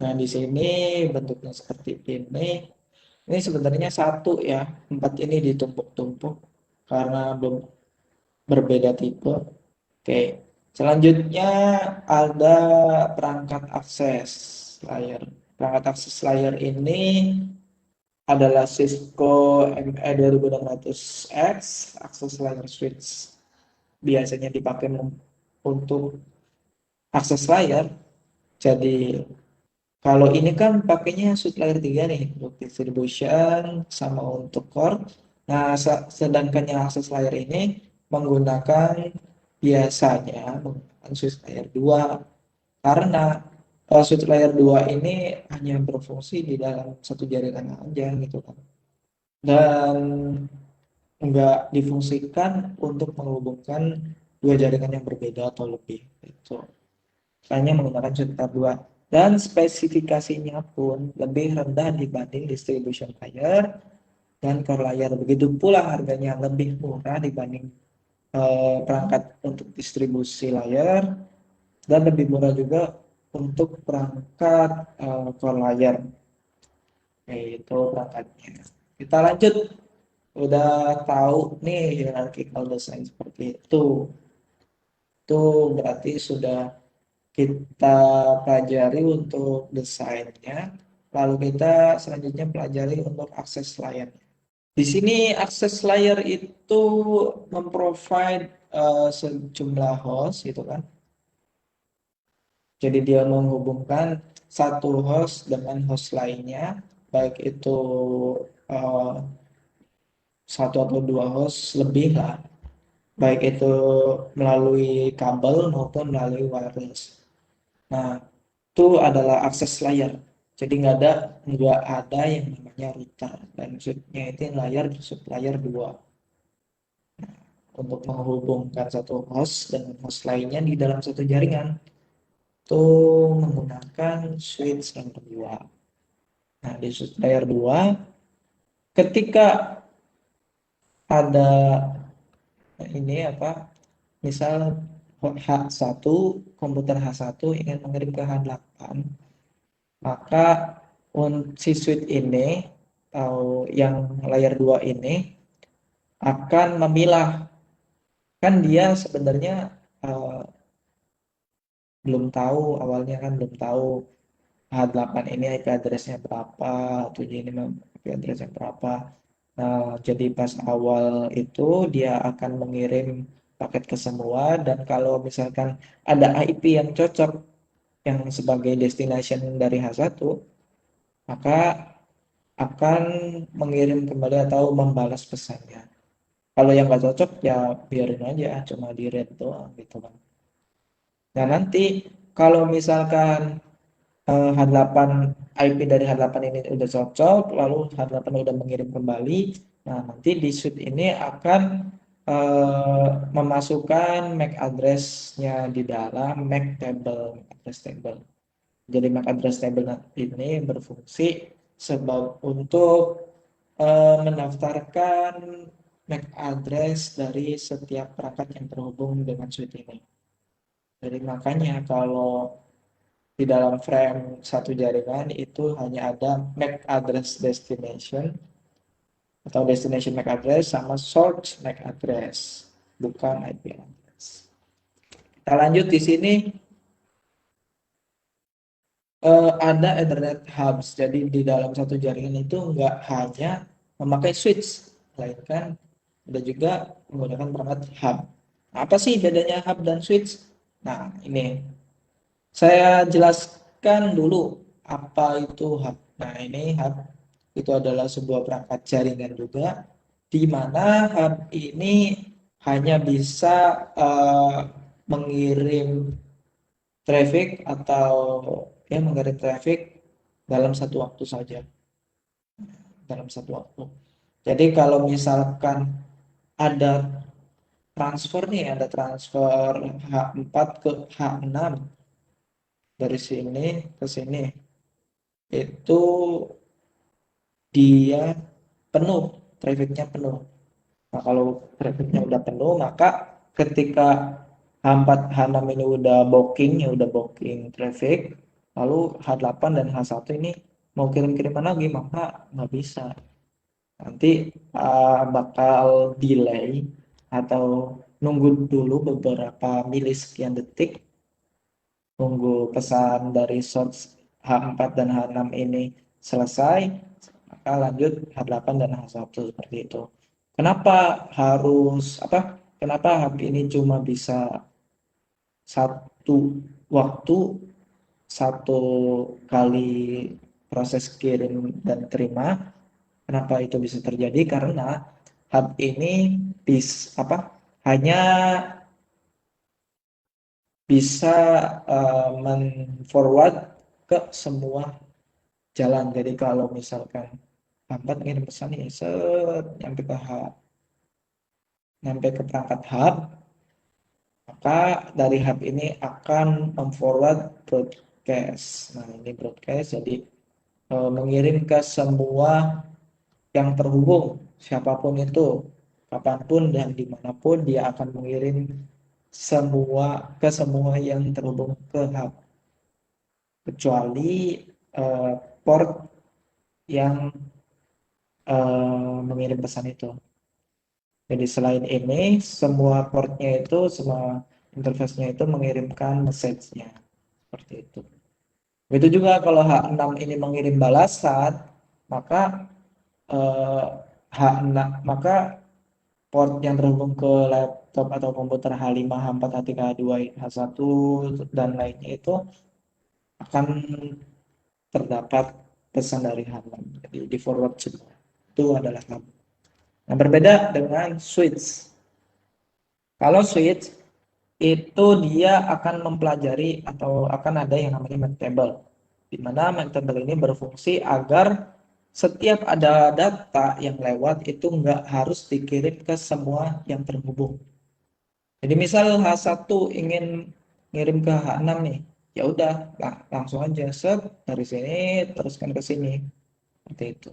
Nah, di sini bentuknya seperti ini. Ini sebenarnya satu ya, 4 ini ditumpuk-tumpuk karena belum berbeda tipe. Oke, selanjutnya ada perangkat akses layer. Perangkat akses layer ini adalah Cisco ME2600X, akses layer switch. Biasanya dipakai untuk akses layer. Jadi kalau ini kan pakainya switch layer 3 nih untuk distribution sama untuk core. Nah, sedangkan yang akses layer ini menggunakan biasanya menggunakan switch layer 2 karena switch layer 2 ini hanya berfungsi di dalam satu jaringan aja gitu kan. Dan enggak difungsikan untuk menghubungkan dua jaringan yang berbeda atau lebih. Itu hanya menggunakan switch layer 2. dan spesifikasinya pun lebih rendah dibanding distribution layer dan core layer. Begitu pula harganya lebih murah dibanding perangkat untuk distribusi layer dan lebih murah juga untuk perangkat core layer, yaitu perangkatnya. Kita lanjut, udah tahu nih hierarchical design seperti itu berarti sudah kita pelajari untuk desainnya, lalu kita selanjutnya pelajari untuk akses layer. Di sini akses layer itu memprovide sejumlah host gitu kan. Jadi dia menghubungkan satu host dengan host lainnya, baik itu eh, satu atau dua host lebih lah, baik itu melalui kabel maupun melalui wireless. Nah, itu adalah akses layer. Jadi nggak ada yang namanya router. Dan maksudnya itu layer sub layer 2 untuk menghubungkan satu host dengan host lainnya di dalam satu jaringan. Itu menggunakan switch yang kedua. Nah, di switch layer 2 ketika ada ini apa? Misal H1, komputer H1 ingin mengirim ke H8, maka si switch ini atau yang layer 2 ini akan memilah, kan dia sebenarnya uh, belum tahu, awalnya kan belum tahu H8 ini IP address-nya berapa, 7 ini IP address-nya berapa. Nah, jadi pas awal itu dia akan mengirim paket ke semua, dan kalau misalkan ada IP yang cocok yang sebagai destination dari H1, maka akan mengirim kembali atau membalas pesannya. Kalau yang nggak cocok ya biarin aja, cuma di read doang gitu kan. Nah nanti kalau misalkan H8 IP dari H8 ini udah cocok, lalu H8 udah mengirim kembali, nah nanti di suite ini akan memasukkan MAC address-nya di dalam MAC table, address table. Jadi MAC address table ini berfungsi untuk mendaftarkan MAC address dari setiap perangkat yang terhubung dengan suite ini. Jadi makanya kalau di dalam frame satu jaringan itu hanya ada MAC address destination atau destination MAC address sama source MAC address, bukan IP address. Kita lanjut di sini ada Ethernet hubs. Jadi di dalam satu jaringan itu nggak hanya memakai switch, melainkan ada juga menggunakan perangkat hub. Apa sih bedanya hub dan switch? Nah, ini saya jelaskan dulu apa itu hub. Nah, ini hub itu adalah sebuah perangkat jaringan juga, di mana hub ini hanya bisa mengirim traffic atau mengirim traffic dalam satu waktu saja, dalam satu waktu. Jadi kalau misalkan ada transfer nih, ada transfer H4 ke H6 dari sini ke sini, itu dia penuh, trafficnya penuh. Nah kalau trafficnya udah penuh, maka ketika H4 H6 ini udah booking traffic, lalu H8 dan H1 ini mau kirim-kiriman lagi, maka nggak bisa. Nanti bakal delay atau nunggu dulu beberapa milisekian detik, nunggu pesan dari source H4 dan H6 ini selesai, maka lanjut H8 dan H1 seperti itu. Kenapa hub ini cuma bisa satu waktu, satu kali proses kirim dan terima? Kenapa itu bisa terjadi? Karena hub ini hanya bisa men-forward ke semua jalan. Jadi kalau misalkan H4 ngirim pesan ini nyampe ke perangkat hub, maka dari hub ini akan memforward broadcast. Nah, ini broadcast jadi mengirim ke semua yang terhubung, siapapun itu, kapanpun dan dimanapun dia akan mengirim ke semua yang terhubung ke hub, kecuali eh, port yang mengirim pesan itu. Jadi selain ini, semua portnya itu, semua interface-nya itu mengirimkan message-nya. Seperti itu. Begitu juga kalau H6 ini mengirim balasan, maka eh, H6 maka port yang terhubung ke laptop atau komputer H5, H4, H3, H2, H1 dan lainnya itu akan terdapat pesan dari H6. Jadi di forward semua. Itu adalah hub. Nah, berbeda dengan switch. Kalau switch itu dia akan mempelajari atau akan ada yang namanya mac table, di mana mac table ini berfungsi agar setiap ada data yang lewat itu nggak harus dikirim ke semua yang terhubung. Jadi misal H1 ingin ngirim ke H6 nih, ya udah langsung aja set dari sini teruskan ke sini, seperti itu.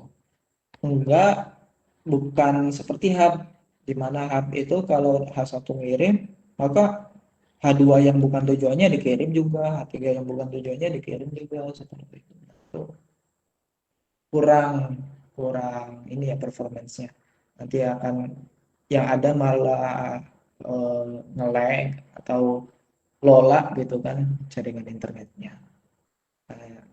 Enggak, bukan seperti hub, di mana hub itu kalau H1 ngirim, maka H2 yang bukan tujuannya dikirim juga, H3 yang bukan tujuannya dikirim juga, seperti itu. Tuh. Kurang kurang ini ya performance-nya. Nanti akan yang ada malah nge-lag atau lola gitu kan jaringan internetnya. Nah,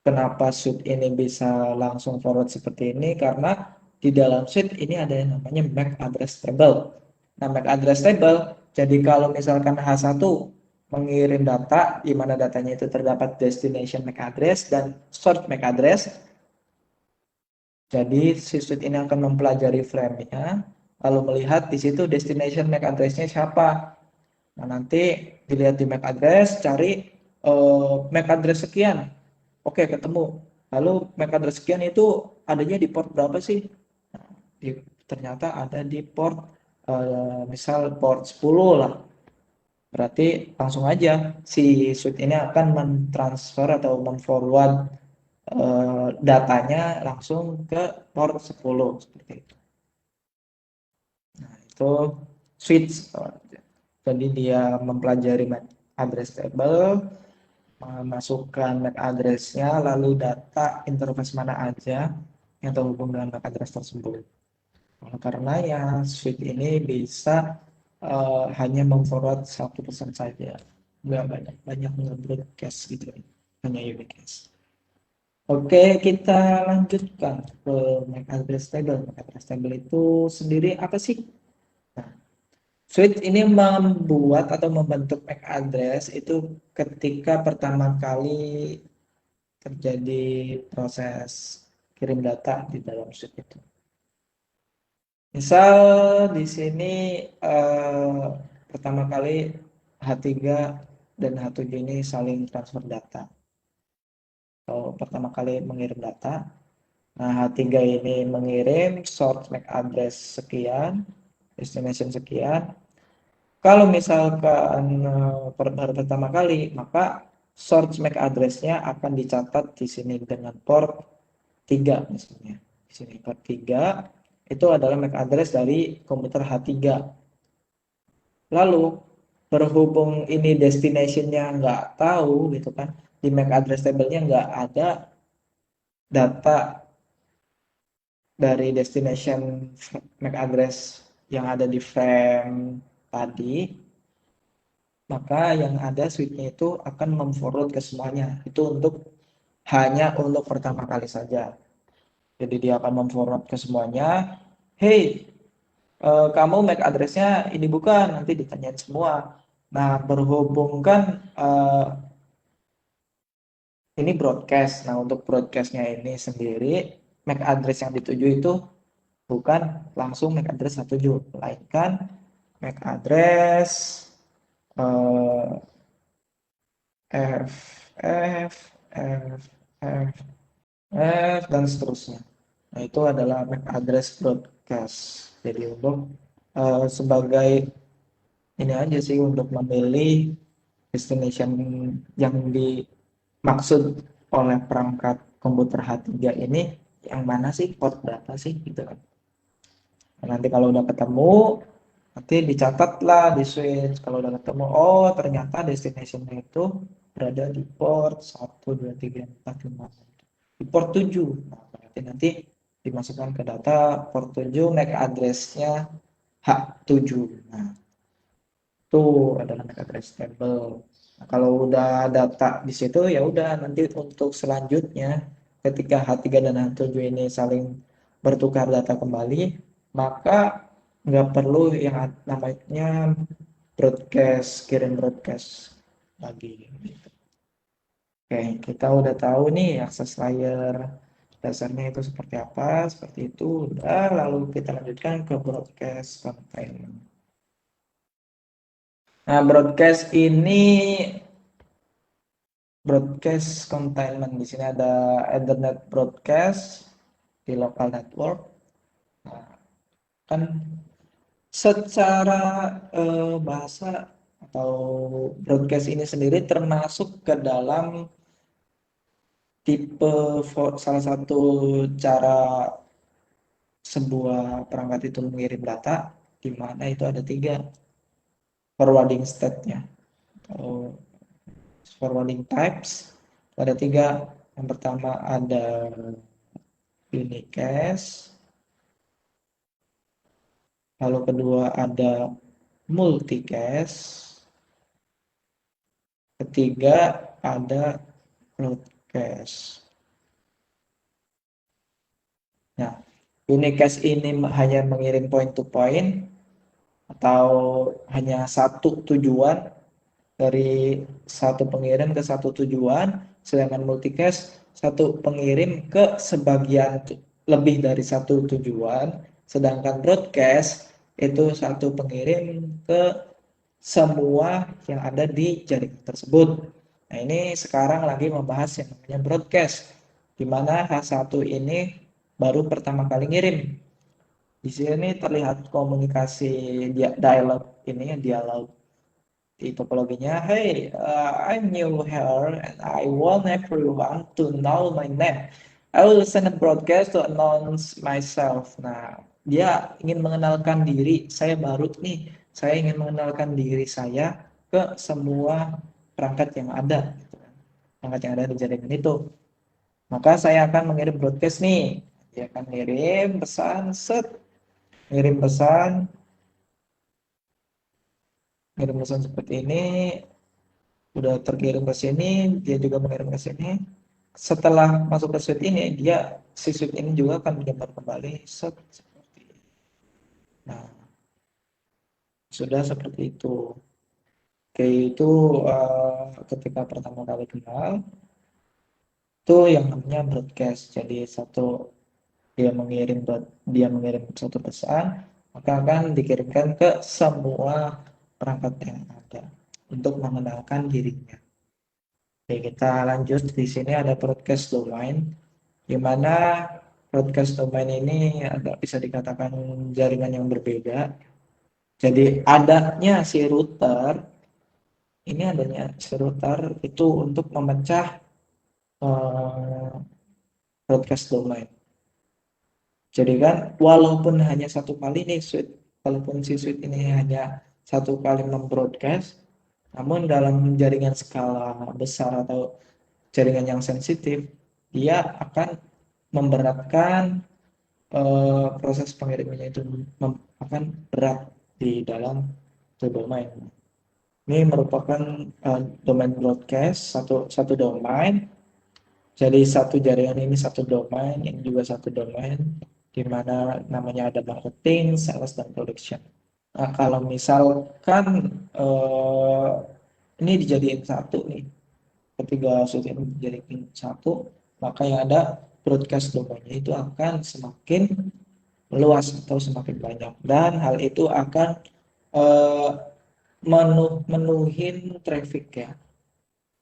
kenapa suite ini bisa langsung forward seperti ini? Karena di dalam suite ini ada yang namanya MAC address table. Nah, MAC address table, jadi kalau misalkan H1 mengirim data, di mana datanya itu terdapat destination MAC address dan source MAC address, jadi si suite ini akan mempelajari frame-nya, lalu melihat di situ destination MAC address-nya siapa. Nah, nanti dilihat di MAC address, cari MAC address sekian. Oke, ketemu. Lalu MAC address sekian itu adanya di port berapa sih? Nah, ternyata ada di port misal port 10 lah. Berarti langsung aja si suite ini akan mentransfer atau menforward datanya langsung ke port 10 seperti itu. Nah, itu switch. Jadi dia mempelajari MAC address table, memasukkan MAC address-nya, lalu data interface mana aja yang terhubung dengan MAC address tersebut. Oleh karenanya, suite ini bisa hanya memforward satu pesan saja, nggak banyak nge-broadcast gitu, hanya unicast. Oke, kita lanjutkan ke MAC address table. MAC address table itu sendiri apa sih? Nah, Switch ini membuat atau membentuk MAC address itu ketika pertama kali terjadi proses kirim data di dalam switch itu. Misal di sini pertama kali H3 dan H7 ini saling transfer data. Atau pertama kali mengirim data. Nah, H3 ini mengirim source MAC address sekian, destination sekian. Kalau misalkan baru pertama kali, maka source MAC address-nya akan dicatat di sini dengan port 3 misalnya. Di sini port 3 itu adalah MAC address dari komputer H3. Lalu berhubung ini destination-nya nggak tahu gitu kan, di MAC address table-nya nggak ada data dari destination MAC address yang ada di frame tadi, maka yang ada switch-nya itu akan memforward ke semuanya. Itu hanya untuk pertama kali saja. Jadi dia akan memforward ke semuanya. Hey, kamu MAC address-nya ini bukan, nanti ditanyain semua. Nah, berhubung kan ini broadcast. Nah, untuk broadcast-nya ini sendiri, MAC address yang dituju itu bukan langsung MAC address 17, melainkan MAC address F, F, F, F, F, dan seterusnya. Nah, itu adalah MAC address broadcast. Jadi untuk sebagai ini aja sih untuk memilih destination yang dimaksud oleh perangkat komputer H3 ini yang mana sih, port berapa sih gitu kan. Nanti kalau udah ketemu, nanti dicatatlah di switch. Kalau udah ketemu, oh ternyata destination-nya itu berada di port 1, 2, 3, 4, 5, di port 7. Nah, berarti nanti dimasukkan ke data port 7, MAC address-nya H7. Nah, itu adalah MAC address table. Nah, kalau udah data di situ, ya udah nanti untuk selanjutnya ketika H3 dan H7 ini saling bertukar data kembali, maka nggak perlu yang namanya broadcast, kirim broadcast lagi gitu. Oke, kita udah tahu nih akses layer dasarnya itu seperti apa, seperti itu udah, lalu kita lanjutkan ke broadcast containment. Nah, broadcast containment di sini ada Ethernet broadcast di local network. Nah, kan secara bahasa atau broadcast ini sendiri termasuk ke dalam tipe salah satu cara sebuah perangkat itu mengirim data, di mana itu ada 3 forwarding state-nya atau forwarding types. Ada 3. Yang pertama ada unicast, lalu kedua ada multicast, ketiga ada broadcast. Nah, unicast ini hanya mengirim point to point atau hanya satu tujuan dari satu pengirim ke satu tujuan, sedangkan multicast satu pengirim ke sebagian lebih dari satu tujuan, sedangkan broadcast itu satu pengirim ke semua yang ada di jaringan tersebut. Nah, ini sekarang lagi membahas yang namanya broadcast, di mana H1 ini baru pertama kali ngirim. Di sini terlihat komunikasi dialog ini, dialog di topologinya. Hey, I'm new here and I want everyone to know my name. I will send a broadcast to announce myself. Nah, dia ingin mengenalkan diri. Saya baru nih. Saya ingin mengenalkan diri saya ke semua perangkat yang ada, gitu kan. Perangkat yang ada di jaringan itu. Maka saya akan mengirim broadcast nih. Dia akan ngirim pesan, ngirim pesan seperti ini. Udah terkirim ke sini, dia juga mengirim ke sini. Setelah masuk ke suite ini, si suite ini juga akan menyebar kembali seperti ini. Nah, sudah seperti itu. Oke, itu ketika pertama kali kenal, itu yang namanya broadcast. Jadi dia mengirim satu pesan, maka akan dikirimkan ke semua perangkat yang ada untuk mengenalkan dirinya. Oke, kita lanjut. Di sini ada broadcast domain, di mana broadcast domain ini agak bisa dikatakan jaringan yang berbeda. Jadi adanya si router itu untuk memecah broadcast domain. Jadi kan walaupun hanya satu kali nih walaupun si suite ini hanya satu kali membroadcast, namun dalam jaringan skala besar atau jaringan yang sensitif, dia akan memberatkan proses pengirimannya itu akan berat di dalam domain. Ini merupakan domain broadcast, satu domain. Jadi satu jaringan ini satu domain, ini juga satu domain, di mana namanya ada marketing, sales, dan production. Nah, kalau misalkan ini dijadiin satu nih, ketiga suite ini dijadiin satu, maka yang ada broadcast domainnya itu akan semakin meluas atau semakin banyak, dan hal itu akan eh, menuhin traffic ya,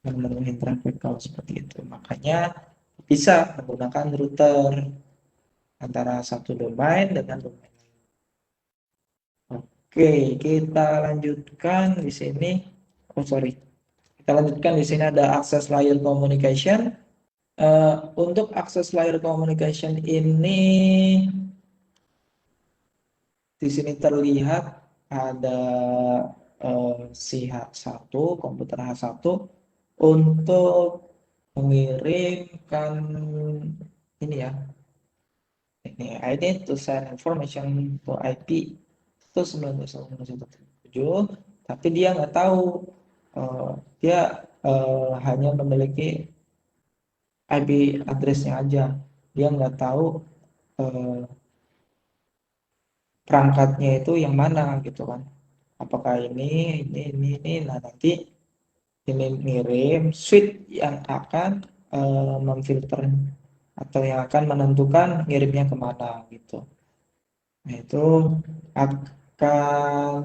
menuhin traffic kalau seperti itu. Makanya bisa menggunakan router antara satu domain dengan domain lain. Oke, kita lanjutkan di sini. Oh sorry, Kita lanjutkan, di sini ada access layer communication. Untuk access layer communication ini di sini terlihat ada si H1, komputer H1 untuk mengirimkan ini ya. Ini I need to send information to IP itu 9.1.1.7, tapi dia nggak tahu, dia hanya memiliki IP address-nya aja, dia nggak tahu perangkatnya itu yang mana gitu kan, apakah ini. Nah, nanti ini ngirim switch yang akan memfilter atau yang akan menentukan ngirimnya kemana gitu. Nah, itu akan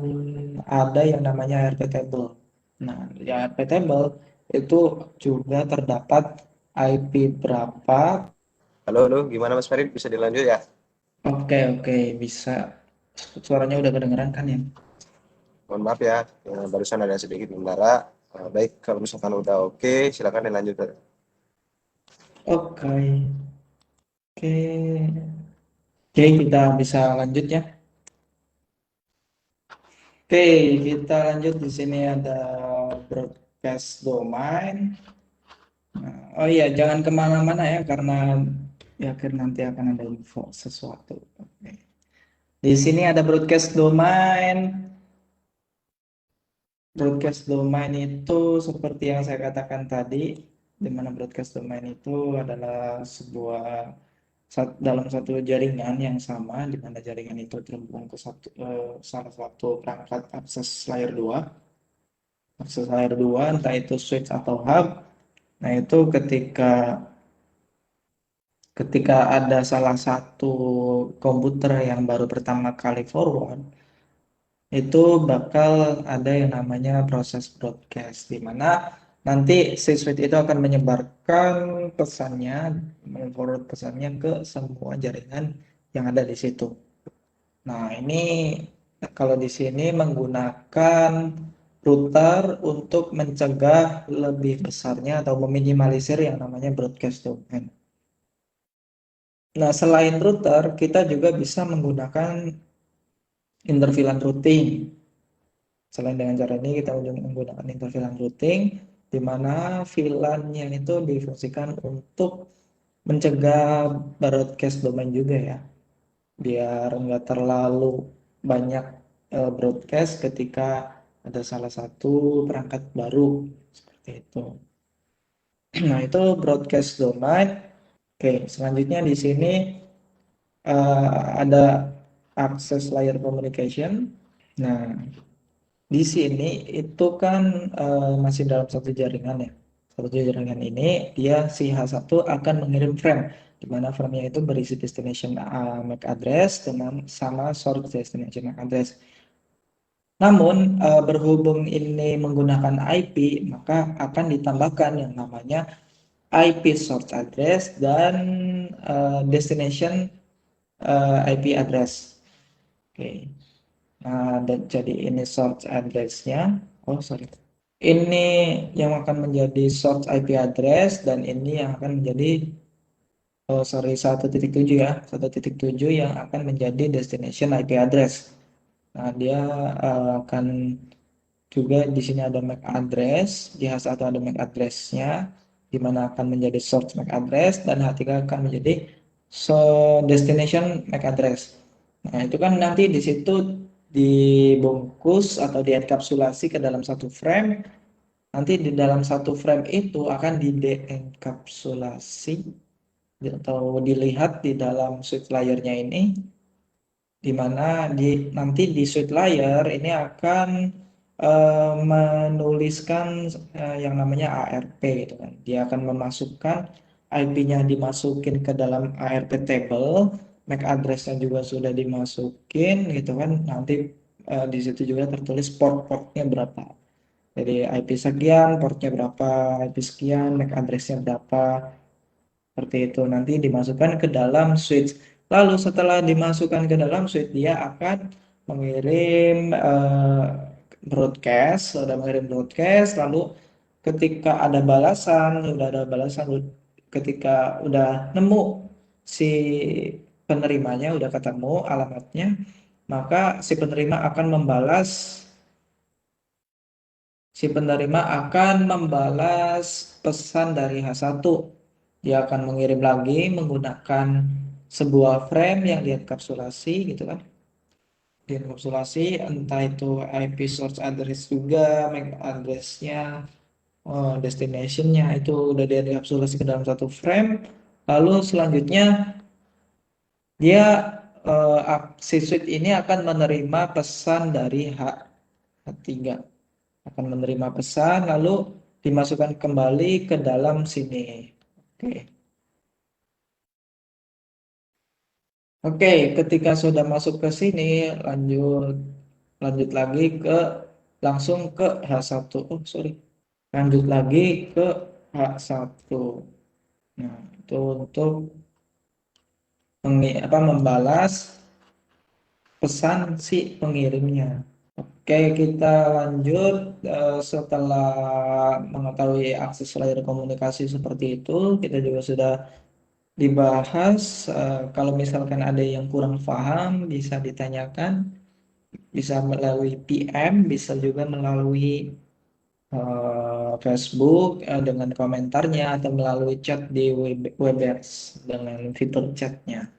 ada yang namanya RP table. Nah, di RP table itu juga terdapat IP berapa. Halo, halo, gimana Mas Farid? Bisa dilanjut ya? Oke, bisa. Suaranya udah kedengeran kan ya? Mohon maaf ya, barusan ada sedikit kendala. Baik, kalau misalkan udah oke, silakan dilanjut. Oke, oke. Oke, kita bisa lanjut ya. Oke, kita lanjut. Di sini ada broadcast domain. Nah, oh iya, jangan kemana-mana ya, karena ya nanti akan ada info sesuatu. Oke. Di sini ada broadcast domain. Broadcast domain itu seperti yang saya katakan tadi, di mana broadcast domain itu adalah sebuah dalam satu jaringan yang sama, di mana jaringan itu terhubung ke salah satu perangkat akses layer 2. Akses layer 2, entah itu switch atau hub. Nah, itu ketika ada salah satu komputer yang baru pertama kali forward, itu bakal ada yang namanya proses broadcast, di mana nanti si switch itu akan menyebarkan pesannya, forward pesannya ke semua jaringan yang ada di situ. Nah, ini kalau di sini menggunakan router untuk mencegah lebih besarnya atau meminimalisir yang namanya broadcast domain. Nah, selain router, kita juga bisa menggunakan interVLAN routing. Selain dengan cara ini, kita menggunakan interVLAN routing, di mana VLAN-nya itu difungsikan untuk mencegah broadcast domain juga ya, biar nggak terlalu banyak broadcast ketika ada salah satu perangkat baru, seperti itu. Nah, itu broadcast domain. Oke, selanjutnya di sini ada access layer communication. Nah, di sini itu kan masih dalam satu jaringan ya. Satu jaringan ini dia si H1 akan mengirim frame, di mana frame-nya itu berisi destination MAC address dengan sama source destination MAC address. Namun berhubung ini menggunakan IP, maka akan ditambahkan yang namanya IP source address dan destination IP address. Oke. Nah, dan jadi ini source address-nya. Oh, sorry. Ini yang akan menjadi source IP address dan ini yang akan menjadi 1.7 ya. 1.7 yang akan menjadi destination IP address. Nah, dia akan juga di sini ada MAC address, di H1 ada MAC address-nya, di mana akan menjadi source MAC address dan H3 akan menjadi destination MAC address. Nah, itu kan nanti di situ dibungkus atau dienkapsulasi ke dalam satu frame. Nanti di dalam satu frame itu akan di-denkapsulasi atau dilihat di dalam switch layer-nya ini, di mana nanti di switch layer ini akan menuliskan yang namanya ARP gitu kan. Dia akan memasukkan IP-nya, dimasukin ke dalam ARP table, MAC address-nya juga sudah dimasukin gitu kan. Nanti di situ juga tertulis port-portnya berapa. Jadi IP sekian, portnya berapa, IP sekian, MAC address-nya berapa. Seperti itu nanti dimasukkan ke dalam switch. Lalu setelah dimasukkan ke dalam switch, dia akan mengirim broadcast, sudah mengirim broadcast, lalu ketika ada balasan, ketika udah nemu si penerimanya, udah ketemu alamatnya, maka si penerima akan membalas pesan dari H1. Dia akan mengirim lagi menggunakan sebuah frame yang dienkapsulasi gitu kan. Dienkapsulasi entah itu IP source address juga, MAC address-nya, destination-nya itu udah dienkapsulasi ke dalam satu frame. Lalu selanjutnya dia si switch ini akan menerima pesan dari H3, akan menerima pesan lalu dimasukkan kembali ke dalam sini. Oke. Oke, ketika sudah masuk ke sini, lanjut lagi langsung ke H1. Oh, sorry. Lanjut lagi ke H1. Nah, itu untuk membalas pesan si pengirimnya. Oke, kita lanjut. Setelah mengetahui akses layer komunikasi seperti itu, kita juga sudah dibahas. Kalau misalkan ada yang kurang paham, bisa ditanyakan, bisa melalui PM, bisa juga melalui Facebook dengan komentarnya atau melalui chat di Webex dengan fitur chatnya.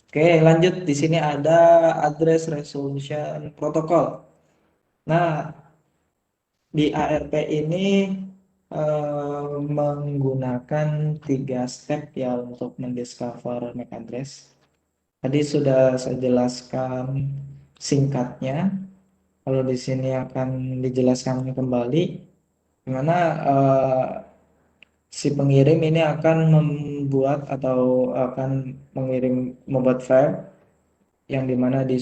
Oke, lanjut. Di sini ada address resolution protocol. Nah, di ARP ini menggunakan 3 step ya untuk mendiscover MAC address. Tadi sudah saya jelaskan singkatnya. Kalau di sini akan dijelaskan kembali, dimana si pengirim ini akan membuat file yang dimana di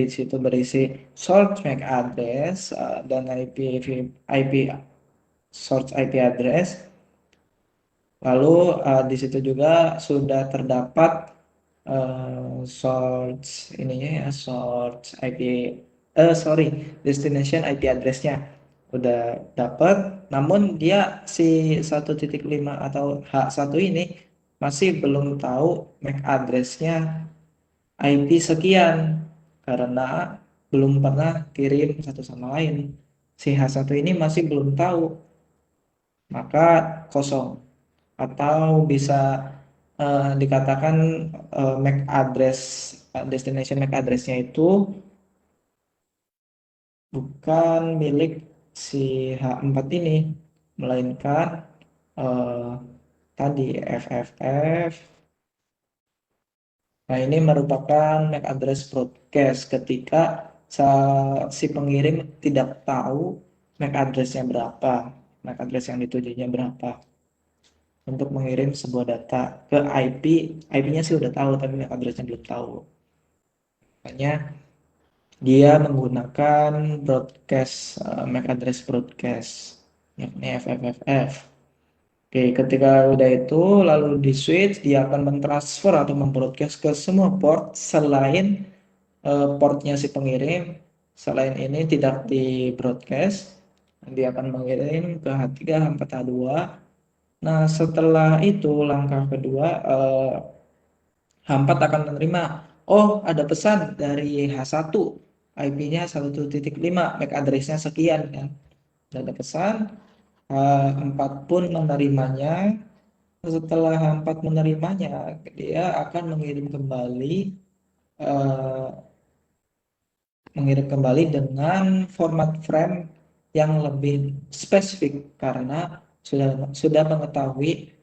situ berisi source MAC address dan IP source IP address. Lalu di situ juga sudah terdapat destination IP address-nya udah dapat, namun dia si 1.5 atau H1 ini masih belum tahu MAC address-nya IP sekian karena belum pernah kirim satu sama lain. Si H1 ini masih belum tahu, maka kosong. Atau bisa dikatakan MAC address destination MAC address-nya itu bukan milik si H4 ini, melainkan tadi FFF. Nah, ini merupakan MAC address broadcast ketika si pengirim tidak tahu MAC address-nya berapa, MAC address yang ditujunya berapa untuk mengirim sebuah data ke IP. IP-nya sih udah tahu, tapi MAC address-nya belum tahu. Makanya dia menggunakan MAC address broadcast, yakni FFFF. Oke, ketika udah itu lalu di switch, dia akan mentransfer atau membroadcast ke semua port selain portnya si pengirim. Selain ini tidak di broadcast, dia akan mengirim ke H3, H4, H2. Nah, setelah itu langkah kedua, H4 akan menerima, oh ada pesan dari H1, IP-nya 1.5, MAC address-nya sekian kan. Ada pesan, H4 pun menerimanya. Setelah H4 menerimanya, dia akan mengirim kembali dengan format frame yang lebih spesifik karena sudah mengetahui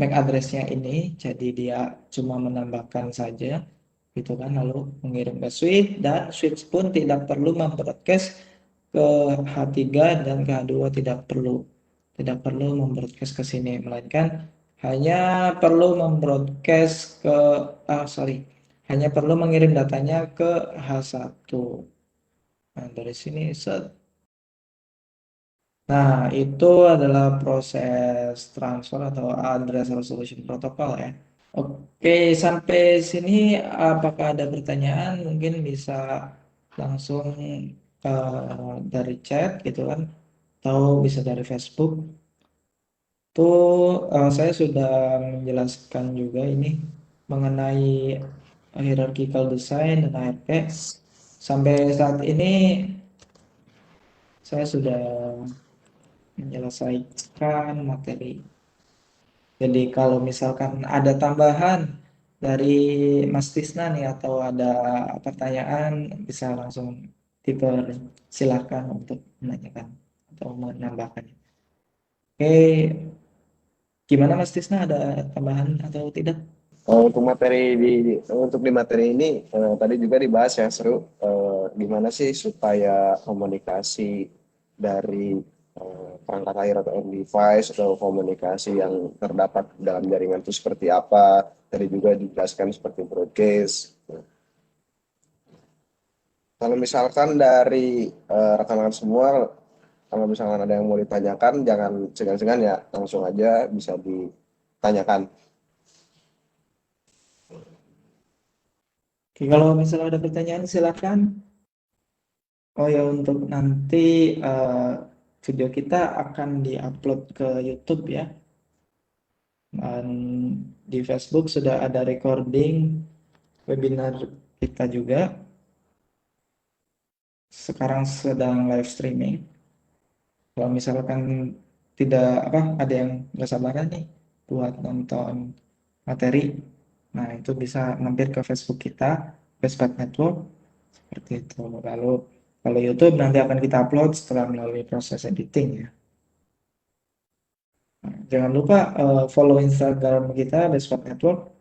MAC address-nya ini, jadi dia cuma menambahkan saja gitu kan, lalu mengirim ke switch, dan switch pun tidak perlu membroadcast ke H3 dan ke H2, tidak perlu membroadcast ke sini, melainkan hanya perlu hanya perlu mengirim datanya ke H1. Nah, dari sini set. Nah, itu adalah proses transfer atau address resolution protocol ya. Oke, sampai sini apakah ada pertanyaan? Mungkin bisa langsung dari chat gitu kan, atau bisa dari Facebook. itu saya sudah menjelaskan juga ini mengenai hierarchical design dan ARP. Sampai saat ini saya sudah menyelesaikan materi. Jadi kalau misalkan ada tambahan dari Mas Tisna nih atau ada pertanyaan bisa langsung dipersilahkan untuk menanyakan atau menambahkan. Oke, gimana Mas Tisna, ada tambahan atau tidak? Untuk di materi ini tadi juga dibahas ya seru, gimana sih supaya komunikasi dari perangkat layar atau end device atau komunikasi yang terdapat dalam jaringan itu seperti apa. Tadi juga dijelaskan seperti broadcast. Kalau misalkan dari rekan-rekan semua, kalau misalkan ada yang mau ditanyakan, jangan segan-segan ya, langsung aja bisa ditanyakan. Oke, kalau misalnya ada pertanyaan silakan. Oh ya, untuk nanti video kita akan diupload ke YouTube ya. Dan di Facebook sudah ada recording webinar kita juga. Sekarang sedang live streaming. Kalau misalkan tidak ada yang nggak sabaran nih buat nonton materi, nah itu bisa mampir ke Facebook kita, Vespat Network, seperti itu. Lalu kalau YouTube nanti akan kita upload setelah melalui proses editing ya. Nah, jangan lupa follow Instagram kita, Vespat Network.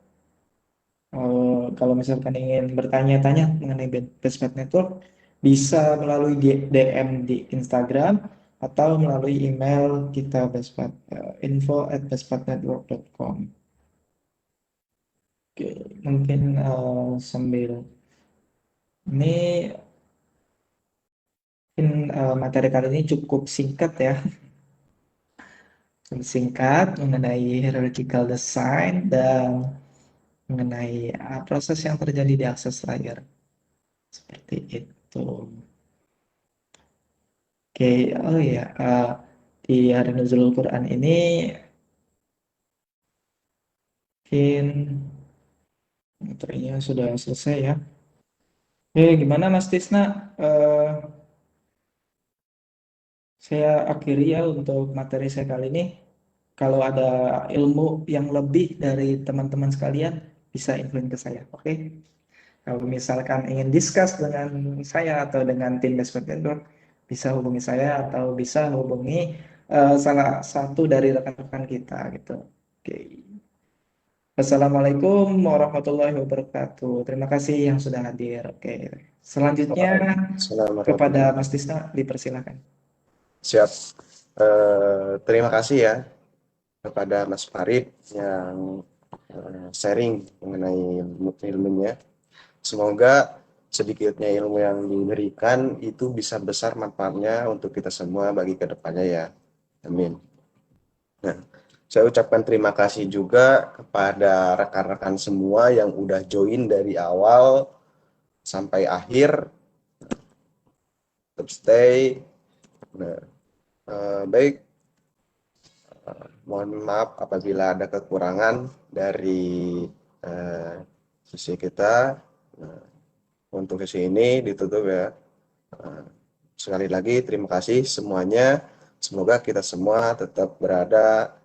Kalau misalkan ingin bertanya-tanya mengenai Vespat Network, bisa melalui DM di Instagram atau melalui email kita info@vespatnetwork.com. Oke, mungkin sambil ini mungkin materi kali ini cukup singkat ya, singkat mengenai hierarchical design dan mengenai proses yang terjadi di akses layer seperti itu. Oke, oh ya, di hari Nuzulul Quran ini mungkin materinya sudah selesai ya. Gimana Mas Tisna? Saya akhiri ya untuk materi saya kali ini. Kalau ada ilmu yang lebih dari teman-teman sekalian, bisa infoin ke saya, oke? Kalau misalkan ingin discuss dengan saya atau dengan tim Best Network, bisa hubungi saya atau bisa hubungi salah satu dari rekan-rekan kita gitu. Oke. Wassalamualaikum warahmatullahi wabarakatuh. Terima kasih yang sudah hadir. Oke. Selanjutnya kepada Assalamualaikum. Mas Tisna dipersilakan. Siap. Terima kasih ya kepada Mas Farid yang sharing mengenai ilmunya. Semoga sedikitnya ilmu yang diberikan itu bisa besar manfaatnya untuk kita semua bagi kedepannya ya. Amin. Nah, saya ucapkan terima kasih juga kepada rekan-rekan semua yang udah join dari awal sampai akhir. Tetap stay. Nah, baik. Mohon maaf apabila ada kekurangan dari sisi kita. Nah, untuk sesi ini ditutup ya. Sekali lagi terima kasih semuanya. Semoga kita semua tetap berada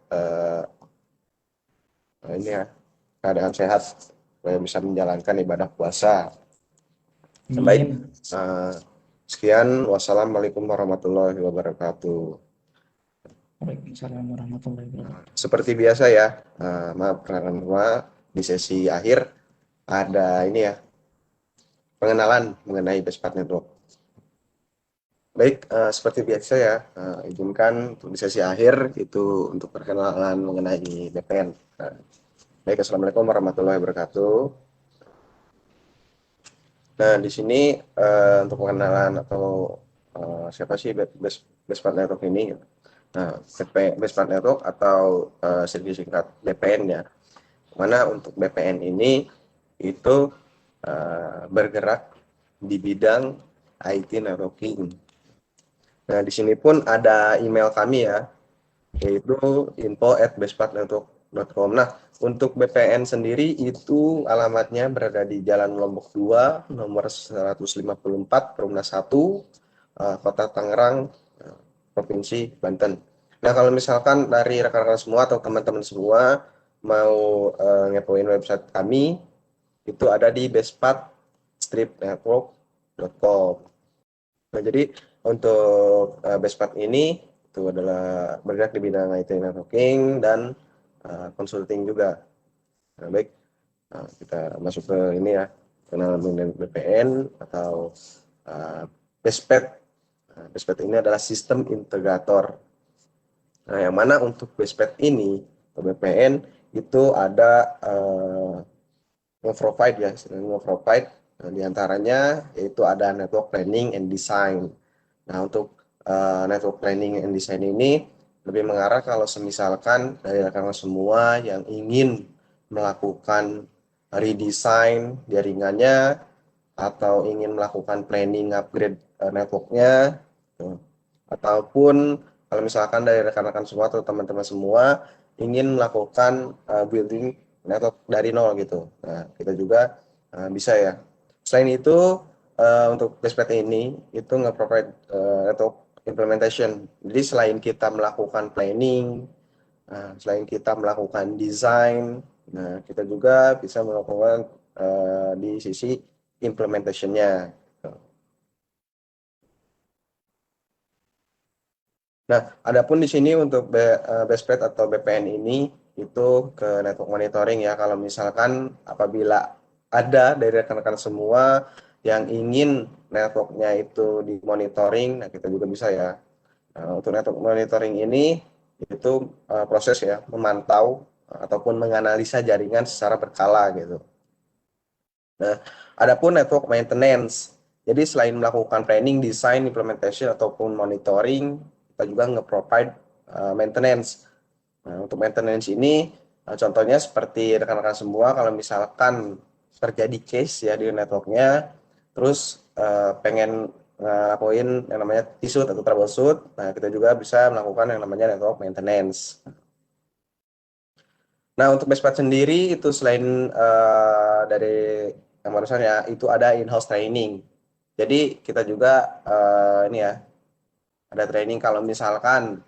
ini ya, keadaan sehat supaya bisa menjalankan ibadah puasa. Baik, sekian. Wassalamualaikum warahmatullahi wabarakatuh. Waalaikumsalam warahmatullahi wabarakatuh. Seperti biasa ya, maaf karena di sesi akhir ada ini ya, pengenalan mengenai Vespat Network. Baik, seperti biasa ya, izinkan untuk di sesi akhir itu untuk perkenalan mengenai BPN. Baik, assalamualaikum warahmatullahi wabarakatuh. Nah, di sini untuk pengenalan atau siapa sih Vespat Network ini? Nah, Vespat Network atau singkat BPN ya. Mana untuk BPN ini itu bergerak di bidang IT networking. Nah, di sini pun ada email kami ya. yaitu info@bestpartnetwork.com. Nah, untuk BPN sendiri itu alamatnya berada di Jalan Lombok 2, nomor 154, Perumnas 1, Kota Tangerang, Provinsi Banten. Nah, kalau misalkan dari rekan-rekan semua atau teman-teman semua mau ngepoin website kami, itu ada di bestpart-network.com. Nah, jadi untuk Bestpart ini itu adalah bergerak di bidang IT networking dan consulting juga. Nah, baik, kita masuk ke ini ya, kenal mengenai VPN atau Bestpat. Bestpat ini adalah sistem integrator. Nah, yang mana untuk Bestpat ini atau VPN itu ada nge-provide ya, nge-provide diantaranya yaitu ada network planning and design. Nah, untuk network planning and design ini lebih mengarah kalau semisalkan dari rekan-rekan semua yang ingin melakukan redesign jaringannya atau ingin melakukan planning upgrade networknya, gitu. Ataupun kalau misalkan dari rekan-rekan semua atau teman-teman semua ingin melakukan building network dari nol gitu. Nah, kita juga bisa ya. Selain itu, untuk Bestpat ini itu nge-provide network implementation. Jadi selain kita melakukan planning, selain kita melakukan desain, nah kita juga bisa melakukan di sisi implementation-nya. Nah, adapun di sini untuk Bestpat atau BPN ini itu ke network monitoring ya. Kalau misalkan apabila ada dari rekan-rekan semua yang ingin networknya itu di monitoring, nah kita juga bisa ya. Nah, untuk network monitoring ini itu proses ya memantau ataupun menganalisa jaringan secara berkala gitu. Nah, adapun network maintenance. Jadi selain melakukan planning, design, implementation ataupun monitoring, kita juga nge-provide maintenance. Nah, untuk maintenance ini contohnya seperti rekan-rekan semua kalau misalkan terjadi case ya di networknya, terus pengen ngelakuin yang namanya T-shoot atau troubleshoot, nah kita juga bisa melakukan yang namanya network maintenance. Nah, untuk Bestpat sendiri itu selain dari yang barusan ya, itu ada in-house training. Jadi kita juga ini ya, ada training kalau misalkan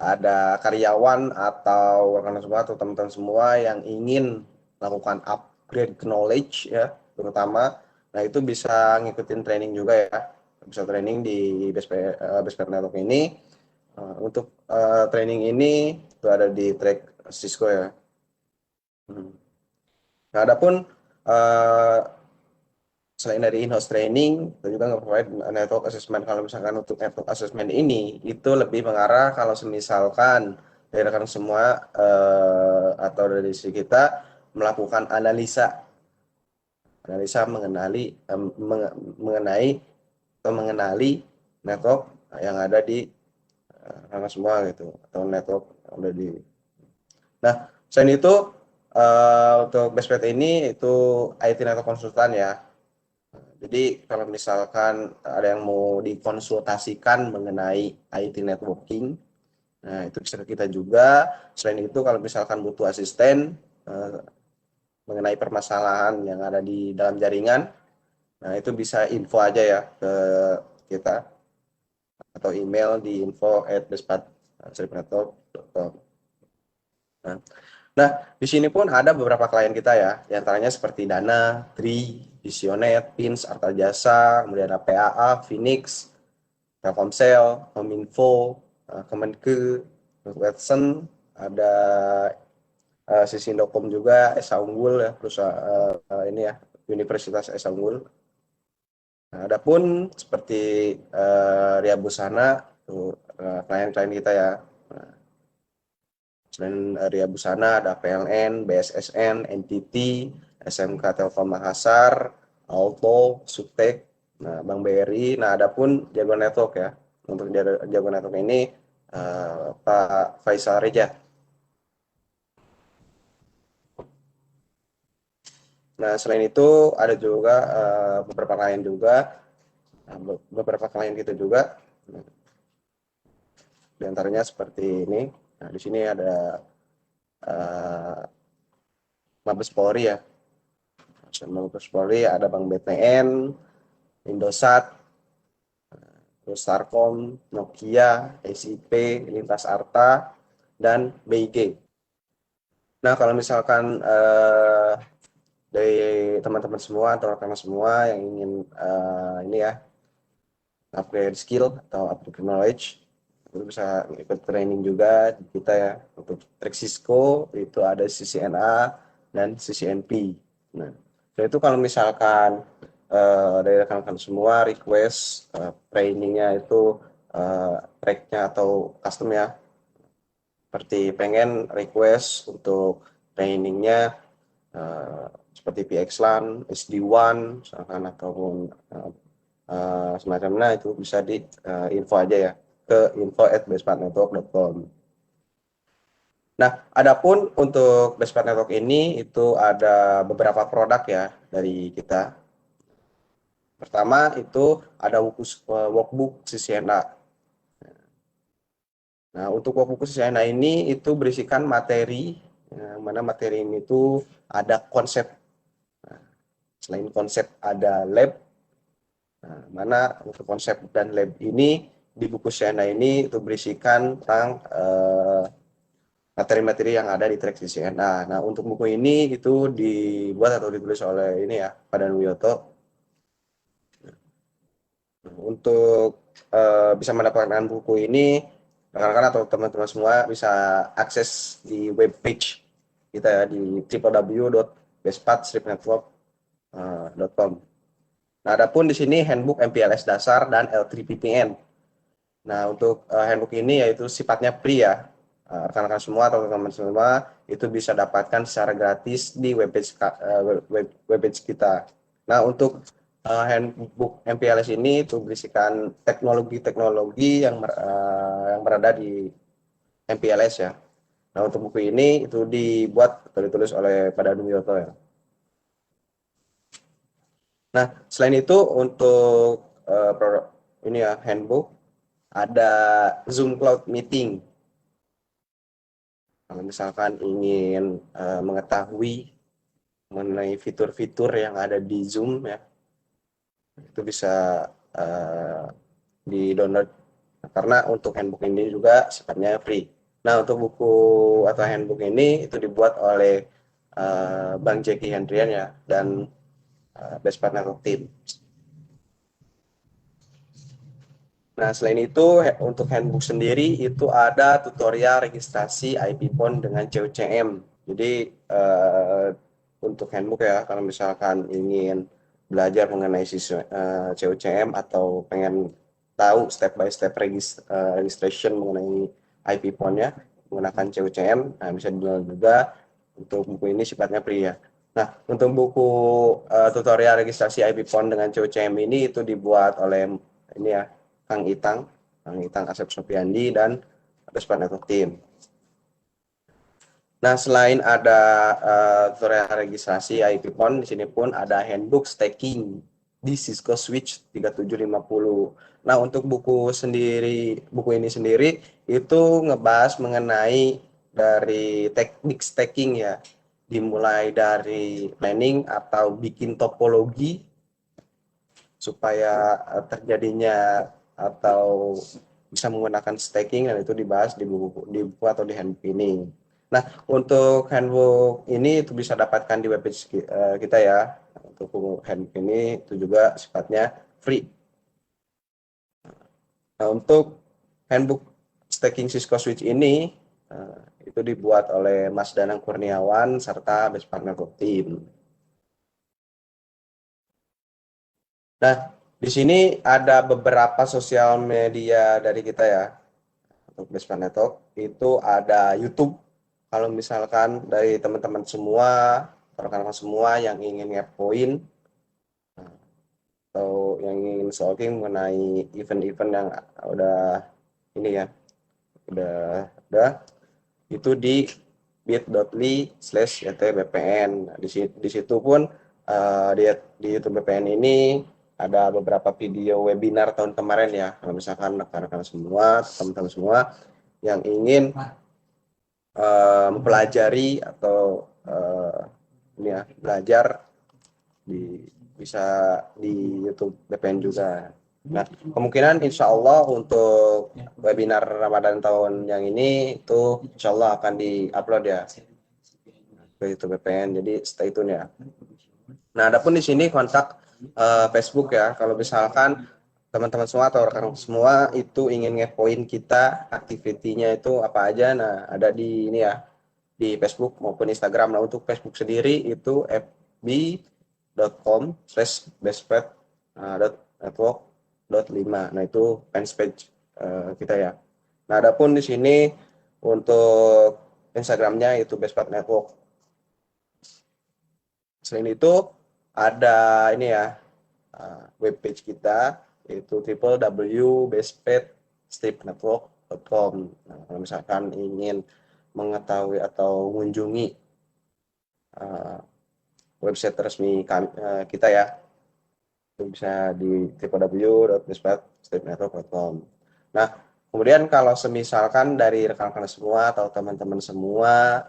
ada karyawan atau rekan semua atau teman-teman semua yang ingin melakukan upgrade knowledge ya, terutama, nah itu bisa ngikutin training juga ya, bisa training di Bestpat Network ini. Untuk training ini itu ada di track Cisco ya. Nah, adapun selain dari in-house training, kita juga nge-provide network assessment. Kalau misalkan untuk network assessment ini, itu lebih mengarah kalau semisalkan dari rekan semua atau dari sisi kita melakukan analisa mengenai atau mengenali network yang ada di rekan semua gitu, atau network yang ada di. Nah, selain itu untuk Bestpat ini itu IT network konsultan ya. Jadi kalau misalkan ada yang mau dikonsultasikan mengenai IT networking, nah itu bisa ke kita juga. Selain itu kalau misalkan butuh asisten mengenai permasalahan yang ada di dalam jaringan, nah itu bisa info aja ya ke kita atau email di info@bestpart.com. Nah, di sini pun ada beberapa klien kita ya, diantaranya seperti Dana, Tri, Visionet, Pins, Arta Jasa, kemudian ada PAA, Phoenix, Telkomsel, Kominfo, Kemenke, Wetsen, ada Sisindokom juga, Esa Unggul ya, perusahaan ini ya, Universitas Esa Unggul. Nah, adapun seperti Ria Busana, klien-klien kita ya. Nah, selain Ria Busana ada PLN, BSSN, NTT, SMK Telkom Makassar, Alto, Sutek, nah Bank BRI, nah adapun Jago Network ya. Untuk Jago Network ini Pak Faisal Reja. Nah, selain itu ada juga beberapa klien juga, beberapa klien kita juga, diantaranya seperti ini. Nah, di sini ada Mabes Polri ya. Mabes Polri, ada Bank BTN, Indosat, terus Starcom, Nokia, SIP, Lintas Arta, dan BIG. Nah, kalau misalkan dari teman-teman semua atau rekan semua yang ingin ini ya upgrade skill atau upgrade knowledge, itu bisa ikut training juga di kita ya. Untuk trik Cisco itu ada CCNA dan CCNP. Nah, itu kalau misalkan dari rekan-rekan semua request trainingnya itu tracknya atau custom ya, seperti pengen request untuk trainingnya seperti PXLAN, SD-WAN, misalkan ataupun semacamnya, itu bisa di info aja ya ke info@bestpartnetwork.com. Nah, adapun untuk Bestpart Network ini itu ada beberapa produk ya dari kita. Pertama itu ada workbook CCNA. Nah, untuk workbook CCNA ini itu berisikan materi, mana materi ini itu ada konsep. Selain konsep ada lab. Nah, mana untuk konsep dan lab ini di buku CCNA ini itu berisikan tentang materi-materi yang ada di track CCNA. Nah, untuk buku ini itu dibuat atau ditulis oleh ini ya, Pak Danwiyoto. Untuk bisa mendapatkan buku ini, rekan-rekan atau teman-teman semua bisa akses di webpage kita ya di www.bestpart-network.com. Nah, adapun di sini handbook MPLS dasar dan L3PPN. Nah, untuk handbook ini yaitu sifatnya free ya. Rekan-rekan semua atau teman-teman semua itu bisa dapatkan secara gratis di webpage kita. Nah, untuk handbook MPLS ini itu berisikan teknologi-teknologi yang berada di MPLS ya. Nah, untuk buku ini itu dibuat atau ditulis oleh Pak Danwiyoto ya. Nah, selain itu untuk produk ini ya handbook ada Zoom Cloud Meeting. Kalau misalkan ingin mengetahui mengenai fitur-fitur yang ada di Zoom ya, itu bisa di-download karena untuk handbook ini juga sifatnya free. Nah, untuk buku atau handbook ini itu dibuat oleh Bang Jeki Hendrian ya dan Bestpart Network Team. Nah, selain itu untuk handbook sendiri itu ada tutorial registrasi IP phone dengan CUCM. Jadi untuk handbook ya, kalau misalkan ingin belajar mengenai CUCM atau pengen tahu step by step registration mengenai IP phone-nya menggunakan CUCM, nah bisa di-download juga. Untuk buku ini sifatnya free ya. Nah, untuk buku tutorial registrasi IP phone dengan CUCM ini itu dibuat oleh ini ya, Kang Itang Asep Sopiandi dan Bestpart Network Team. Nah, selain ada tutorial registrasi IP phone, di sini pun ada handbook stacking di Cisco Switch 3750. Nah, untuk buku ini sendiri itu ngebahas mengenai dari teknik stacking ya, dimulai dari planning atau bikin topologi supaya terjadinya atau bisa menggunakan stacking, dan itu dibahas di buku atau di handbook ini. Nah, untuk handbook ini itu bisa dapatkan di webpage kita ya. Untuk buku handbook ini itu juga sifatnya free. Nah, untuk handbook stacking Cisco Switch ini itu dibuat oleh Mas Danang Kurniawan serta Bestpart Network Team. Nah, di sini ada beberapa sosial media dari kita ya. Untuk Bestpart Network itu ada YouTube. Kalau misalkan dari teman-teman semua, rekan-rekan semua yang ingin ngepoin atau yang ingin stalking mengenai event-event yang udah ini ya, udah itu di bit.ly/ytbpn. Di situ pun di YouTube BPN ini ada beberapa video webinar tahun kemarin ya. Kalau misalkan rekan-rekan semua, teman-teman semua yang ingin mempelajari atau ini ya belajar bisa di YouTube BPN juga. Nah, kemungkinan insya Allah untuk webinar Ramadan tahun yang ini itu insya Allah akan di-upload ya ke YouTube BPN. Jadi stay tune ya. Nah, adapun di sini kontak Facebook ya. Kalau misalkan teman-teman semua atau rekan semua itu ingin ngepoin kita aktivitinya itu apa aja, nah ada di ini ya, di Facebook maupun Instagram. Nah, untuk Facebook sendiri itu fb.com/bestpet.network.5. Nah, itu fanpage kita ya. Nah, adapun di sini untuk Instagramnya itu Bestpet Network. Selain itu ada ini ya, webpage kita yaitu www.bestpet-network.com. Nah, kalau misalkan ingin mengetahui atau mengunjungi website resmi kita ya, itu bisa di www.bestpet-network.com. Nah, kemudian kalau semisalkan dari rekan-rekan semua atau teman-teman semua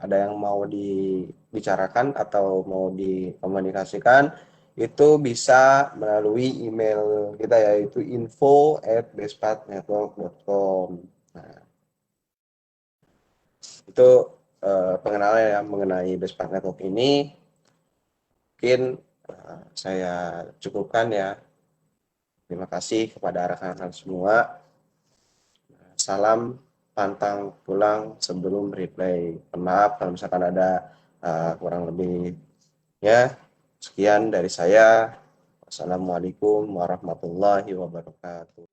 ada yang mau dibicarakan atau mau dikomunikasikan, itu bisa melalui email kita yaitu info@bestpetnetwork.com. Nah, itu pengenalan ya mengenai Bestpet Network ini. Mungkin saya cukupkan ya. Terima kasih kepada rekan-rekan semua. Salam pantang pulang sebelum replay. Maaf kalau misalkan ada kurang lebihnya. Sekian dari saya. Wassalamualaikum warahmatullahi wabarakatuh.